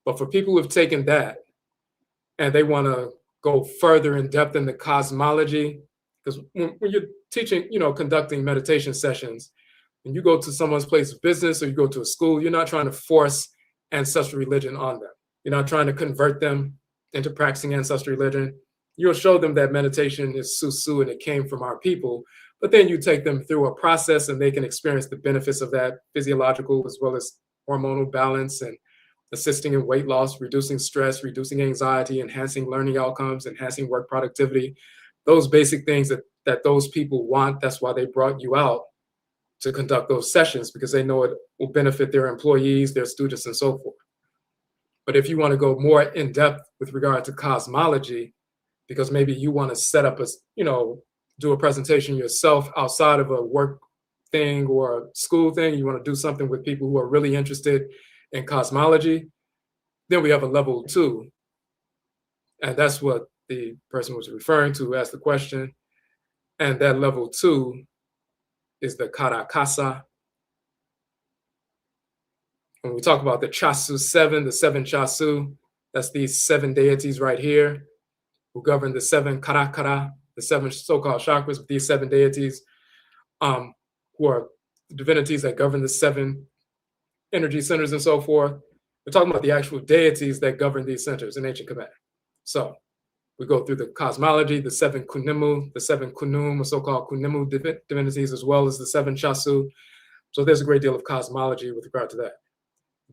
But for people who've taken that and they want to go further in depth in the cosmology, because when you're teaching, conducting meditation sessions, and you go to someone's place of business or you go to a school, you're not trying to force ancestral religion on them. You're not trying to convert them into practicing ancestral religion. You'll show them that meditation is Susu and it came from our people, but then you take them through a process and they can experience the benefits of that, physiological as well as hormonal balance, and assisting in weight loss, reducing stress, reducing anxiety, enhancing learning outcomes, enhancing work productivity. Those basic things that those people want. That's why they brought you out to conduct those sessions, because they know it will benefit their employees, their students, and so forth. But if you want to go more in depth with regard to cosmology, because maybe you want to set up do a presentation yourself outside of a work thing or a school thing, you want to do something with people who are really interested in cosmology, then we have a level 2. And that's what the person was referring to as the question. And that level 2 is the Karakasa. When we talk about the Chasu 7, the 7 Chasu, that's these 7 deities right here who govern the 7 Karakara, the 7 so-called chakras, with these 7 deities who are divinities that govern the 7 energy centers and so forth. We're talking about the actual deities that govern these centers in ancient Kemet. So we go through the cosmology, the 7 Kunimu, the 7 Kunum, or so-called Kunimu divinities, as well as the 7 Chasu. So there's a great deal of cosmology with regard to that.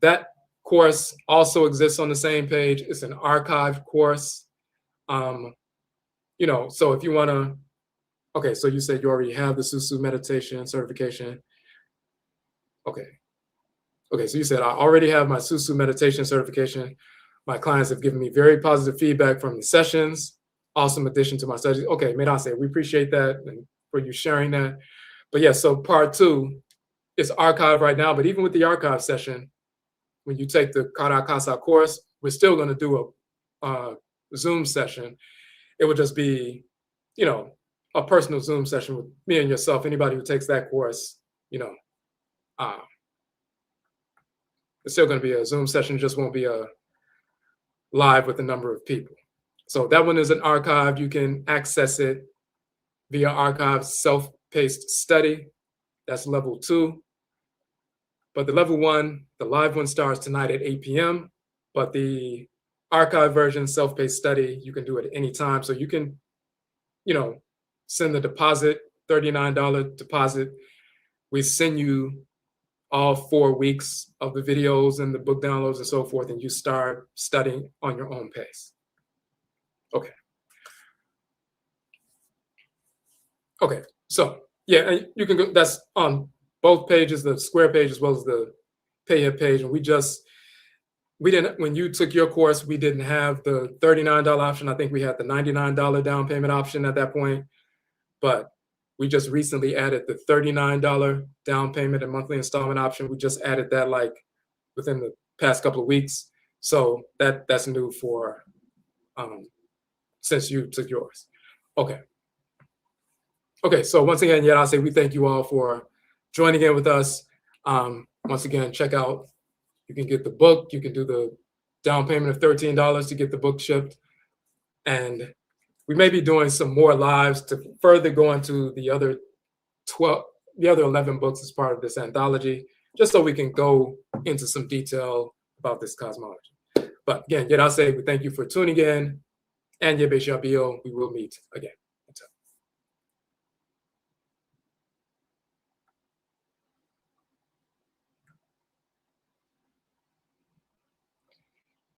That course also exists on the same page. It's an archive course. So if you want to, okay, so you said you already have the Susu meditation certification. Okay, so you said I already have my Susu meditation certification. My clients have given me very positive feedback from the sessions. Awesome addition to my studies. Okay, Medase, we appreciate that and for you sharing that. But yeah, so part 2 is archive right now. But even with the archive session, when you take the Karakasa course, we're still going to do a Zoom session. It would just be, a personal Zoom session with me and yourself. Anybody who takes that course, it's still going to be a Zoom session, just won't be a live with a number of people. So that one is an archive. You can access it via archive self-paced study. That's level 2. But the level 1, the live one starts tonight at 8 p.m. But the archive version, self-paced study, you can do it at any time. So you can, send the deposit, $39 deposit. We send you all 4 weeks of the videos and the book downloads and so forth, and you start studying on your own pace. Okay. Okay, so yeah, and you can go, that's on both pages, the square page as well as the pay it page. And we didn't, when you took your course, we didn't have the $39 option. I think we had the $99 down payment option at that point, but we just recently added the $39 down payment and monthly installment option. We just added that like within the past couple of weeks. So that's new for since you took yours. Okay. Okay, so once again, I'll say we thank you all for joining in with us. Once again, check out, you can get the book, you can do the down payment of $13 to get the book shipped. And we may be doing some more lives to further go into the other 11 books as part of this anthology, just so we can go into some detail about this cosmology. But again, I'll say we thank you for tuning in, and Yebe Shabio, we will meet again.